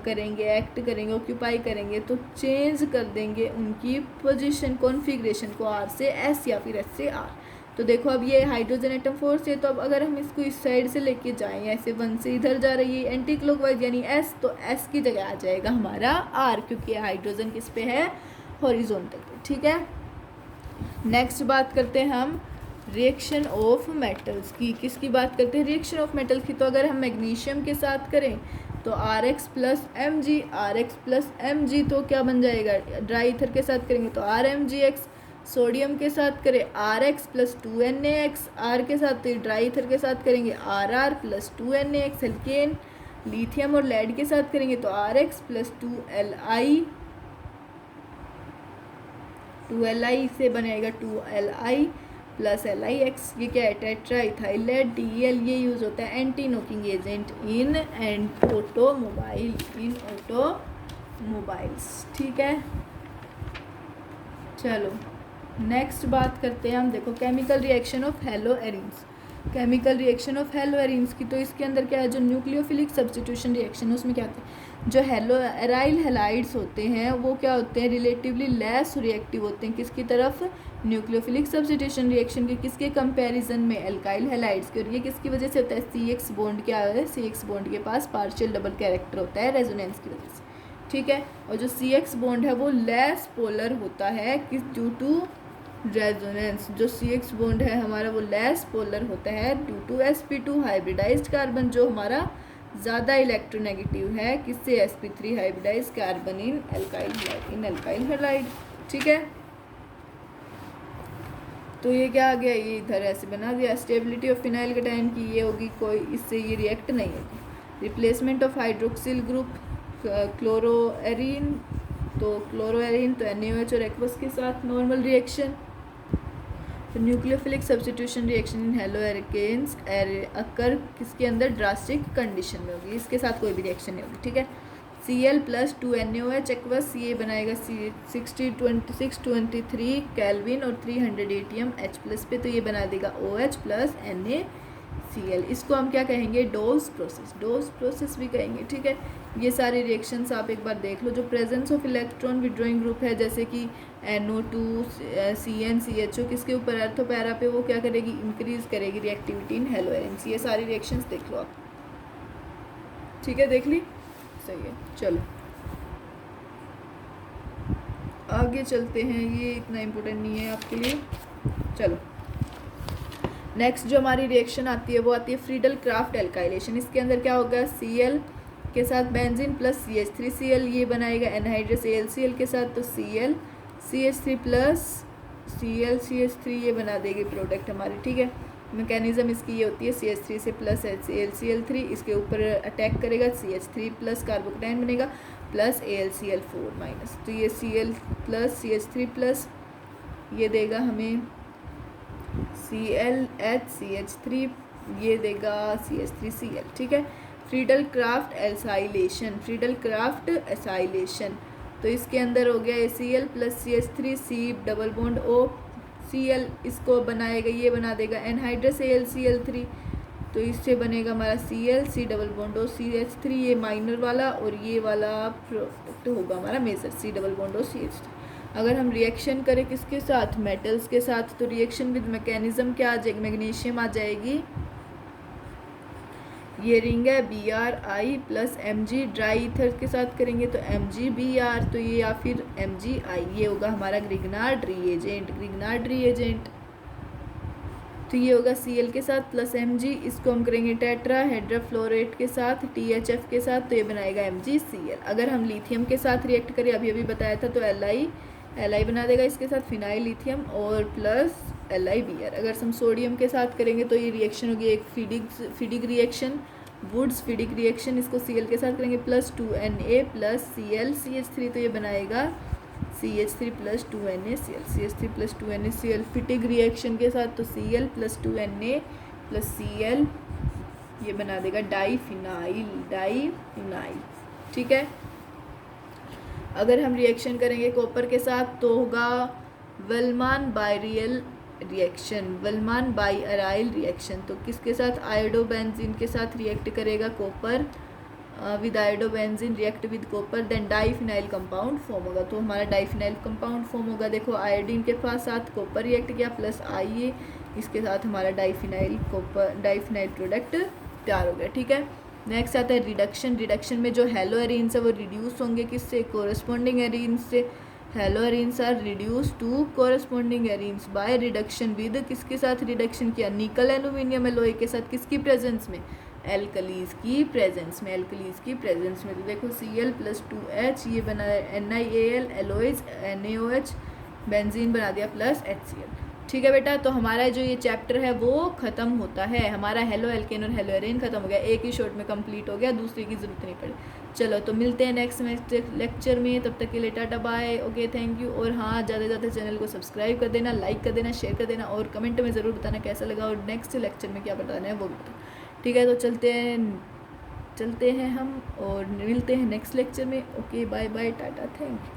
करेंगे, एक्ट करेंगे, ऑक्यूपाई करेंगे, तो चेंज कर देंगे उनकी पोजीशन कॉन्फ़िगरेशन को आर से एस या फिर एस से आर। तो देखो अब ये हाइड्रोजन एटम 4 से, तो अब अगर हम इसको इस साइड से लेके जाएं, ऐसे 1 से इधर जा रही है एंटी क्लॉकवाइज यानी एस, तो एस की जगह आ जाएगा हमारा आर, क्योंकि हाइड्रोजन किस पे है? हॉरिजॉन्टल पे, ठीक है। नेक्स्ट बात करते हैं हम रिएक्शन ऑफ मेटल्स की। किसकी बात करते हैं? रिएक्शन ऑफ मेटल्स की। तो अगर हम मैग्नीशियम के साथ करें तो RX + Mg, तो क्या बन जाएगा? ड्राई ईथर के साथ करेंगे तो RMgX। सोडियम के साथ करें RX + 2NaX, R के साथ ड्राई ईथर के साथ करेंगे RR + 2NaX। एल्केन लिथियम और लेड के साथ करेंगे तो RX + 2Li से बनेगा 2Li + LiX। ये क्या है? Tetraethyl lead TeL। ये यूज़ होता है anti knocking agent in automobiles, ठीक है। चलो नेक्स्ट बात करते हैं हम, देखो chemical reaction of haloarenes की। तो इसके अंदर क्या है? जो न्यूक्लियोफिलिक सब्स्टिट्यूशन रिएक्शन है उसमें क्या होता है? जो एराइल हैलाइड्स होते हैं वो क्या होते हैं? रिलेटिवली लेस रिएक्टिव होते हैं किसकी तरफ? न्यूक्लियोफिलिक सब्स्टिट्यूशन रिएक्शन के किसके कंपैरिजन में? एल्काइल हैलाइड्स के। और ये किसकी वजह से होता है? CX बॉन्ड क्या है? CX बॉन्ड के पास पार्शियल डबल कैरेक्टर होता है रेजोनेंस की वजह से, ठीक है। और जो CX बॉन्ड है वो लेस पोलर होता है किस? Due to resonance. जो CX बॉन्ड है हमारा वो लेस पोलर होता है due to sp2 hybridised carbon, जो हमारा ज़्यादा इलेक्ट्रोनेगेटिव है किससे? sp3 hybridised carbon in alkyl halide, ठीक है। तो ये क्या आ गया? ये इधर ऐसे बना दिया। स्टेबिलिटी ऑफ फिनाइल कैटायन की ये होगी कोई, इससे ये रिएक्ट नहीं होगी। Replacement of hydroxyl group chloroarene, तो क्लोरोएरीन तो NaOH और एक्वस के साथ नॉर्मल रिएक्शन। तो nucleophilic substitution reaction in halo alkanes occur किसके अंदर? ड्रास्टिक कंडीशन में होगी, इसके साथ कोई भी रिएक्शन नहीं होगी, ठीक है। Cl + 2NaOH एक्वस, ये बनाएगा 623 केल्विन और 300 ATM H+ पे, तो ये बना देगा OH + NaCl। इसको हम क्या कहेंगे? डोज प्रोसेस भी कहेंगे, ठीक है। ये सारे रिएक्शंस आप एक बार देख लो। जो presence of electron withdrawing group है जैसे कि NO2 CN CHO किसके ऊपर? अर्थो पैरा पे, वो क्या करेगी? इंक्रीज करेगी रिएक्टिविटी इन हेलो एरेंस। ये सारी रिएक्शंस देख लो आप, ठीक है। देख ली? सही है। चलो आगे चलते हैं, ये इतना इम्पोर्टेंट नहीं है आपके लिए। चलो नेक्स्ट जो हमारी रिएक्शन आती है वो आती है फ्रीडल क्राफ्ट एल्काइलेशन। इसके अंदर क्या होगा? Cl के साथ बेंजीन + CH3Cl, ये बनाएगा एनहाइड्रस AlCl के साथ, तो Cl CH3 + Cl CH3 ये बना देगी प्रोडक्ट हमारी, ठीक है। मैकेनिज्म इसकी ये होती है CH3 से प्लस AlCl3, इसके ऊपर अटैक करेगा, CH3 + कार्बोकटाइन बनेगा प्लस AlCl4-, तो ये Cl + CH3+ ये देगा हमें ClHCH3, ये देगा CH3Cl, ठीक है। फ्रीडल क्राफ्ट एसाइलेशन, तो इसके अंदर हो गया Cl + CH3 C double bond O Cl, इसको बनाएगा, ये बना देगा एनहाइड्रस AlCl3, तो इससे बनेगा हमारा Cl C double bond O CH3, ये माइनर वाला, और ये वाला प्रोडक्ट होगा हमारा major C double bond O CH3। अगर हम रिएक्शन करें किसके साथ? मेटल्स के साथ, तो रिएक्शन विद मैकेनिज्म क्या आ जाएगी? मैग्नीशियम आ जाएगी, ये रिंग है Bri + Mg। ड्राई ईथर के साथ करेंगे तो MgBr, तो ये या फिर MgI, ये होगा हमारा ग्रिग्नार्ड रिएजेंट। तो ये होगा Cl के साथ + Mg, इसको हम करेंगे टेट्रा हेड्राफ्लोरेट के साथ THF के साथ, तो ये बनाएगा MgCl। अगर हम लिथियम के साथ रिएक्ट करें, अभी बताया था, तो Li Li बना देगा इसके साथ फिनाइल लिथियम और प्लस LiBr। अगर हम सोडियम के साथ करेंगे तो ये रिएक्शन होगी एक फीडिक रिएक्शन, वुड्स फीडिक रिएक्शन। इसको Cl के साथ करेंगे plus 2Na plus Cl CH3, तो ये बनाएगा CH3 plus 2NaCl, CH3 plus 2NaCl। फिटिक reaction के साथ तो Cl plus 2Na plus Cl ये बना देगा डाईफिनाइल। ठीक है। अगर हम रिएक्शन करेंगे कॉपर के साथ तो होगा Ullmann biaryl reaction, Ullmann biaryl reaction. तो किसके साथ? आयोडोबेंजीन के साथ रिएक्ट करेगा copper with iodobenzene react with copper, then diphenyl compound form होगा। तो हमारा डाईफिनाइल कंपाउंड फॉर्म होगा। देखो आयोडीन के साथ कॉपर रिएक्ट किया प्लस Ia, इसके साथ हमारा डाईफिनाइल प्रोडक्ट तैयार हो गया। ठीक है। नेक्स्ट आता है रिडक्शन। रिडक्शन में जो हेलो एरीन्स है वो रिड्यूस होंगे किससे? कोरस्पॉन्डिंग एरीन्स से। Haloarenes are reduce to corresponding arenes by reduction with, किसके साथ रिडक्शन किया? निकल एल्यूमिनियम एलॉय के साथ, किसकी प्रेजेंस में? एल्कलीज की प्रेजेंस में, एल्कलीज की प्रेजेंस में। तो देखो Cl प्लस 2H ये बना NiAl एलॉयज NaOH बेंजीन बना दिया प्लस HCl। ठीक है बेटा, तो हमारा जो ये चैप्टर है वो ख़त्म होता है। हमारा हेलो एल्केन और हेलो एरेन ख़त्म हो गया, एक ही शॉट में कंप्लीट हो गया, दूसरे की ज़रूरत नहीं पड़ी। चलो तो मिलते हैं नेक्स्ट लेक्चर में, तब तक के लिए tata bye, okay thank you. और हाँ, ज़्यादा से ज़्यादा चैनल को सब्सक्राइब कर देना, लाइक कर देना, शेयर कर देना और कमेंट में ज़रूर बताना कैसा लगा और नेक्स्ट लेक्चर में क्या बताना है वो भी बताना। ठीक है, तो चलते हैं हम और मिलते हैं नेक्स्ट लेक्चर में। Okay bye bye tata thank you.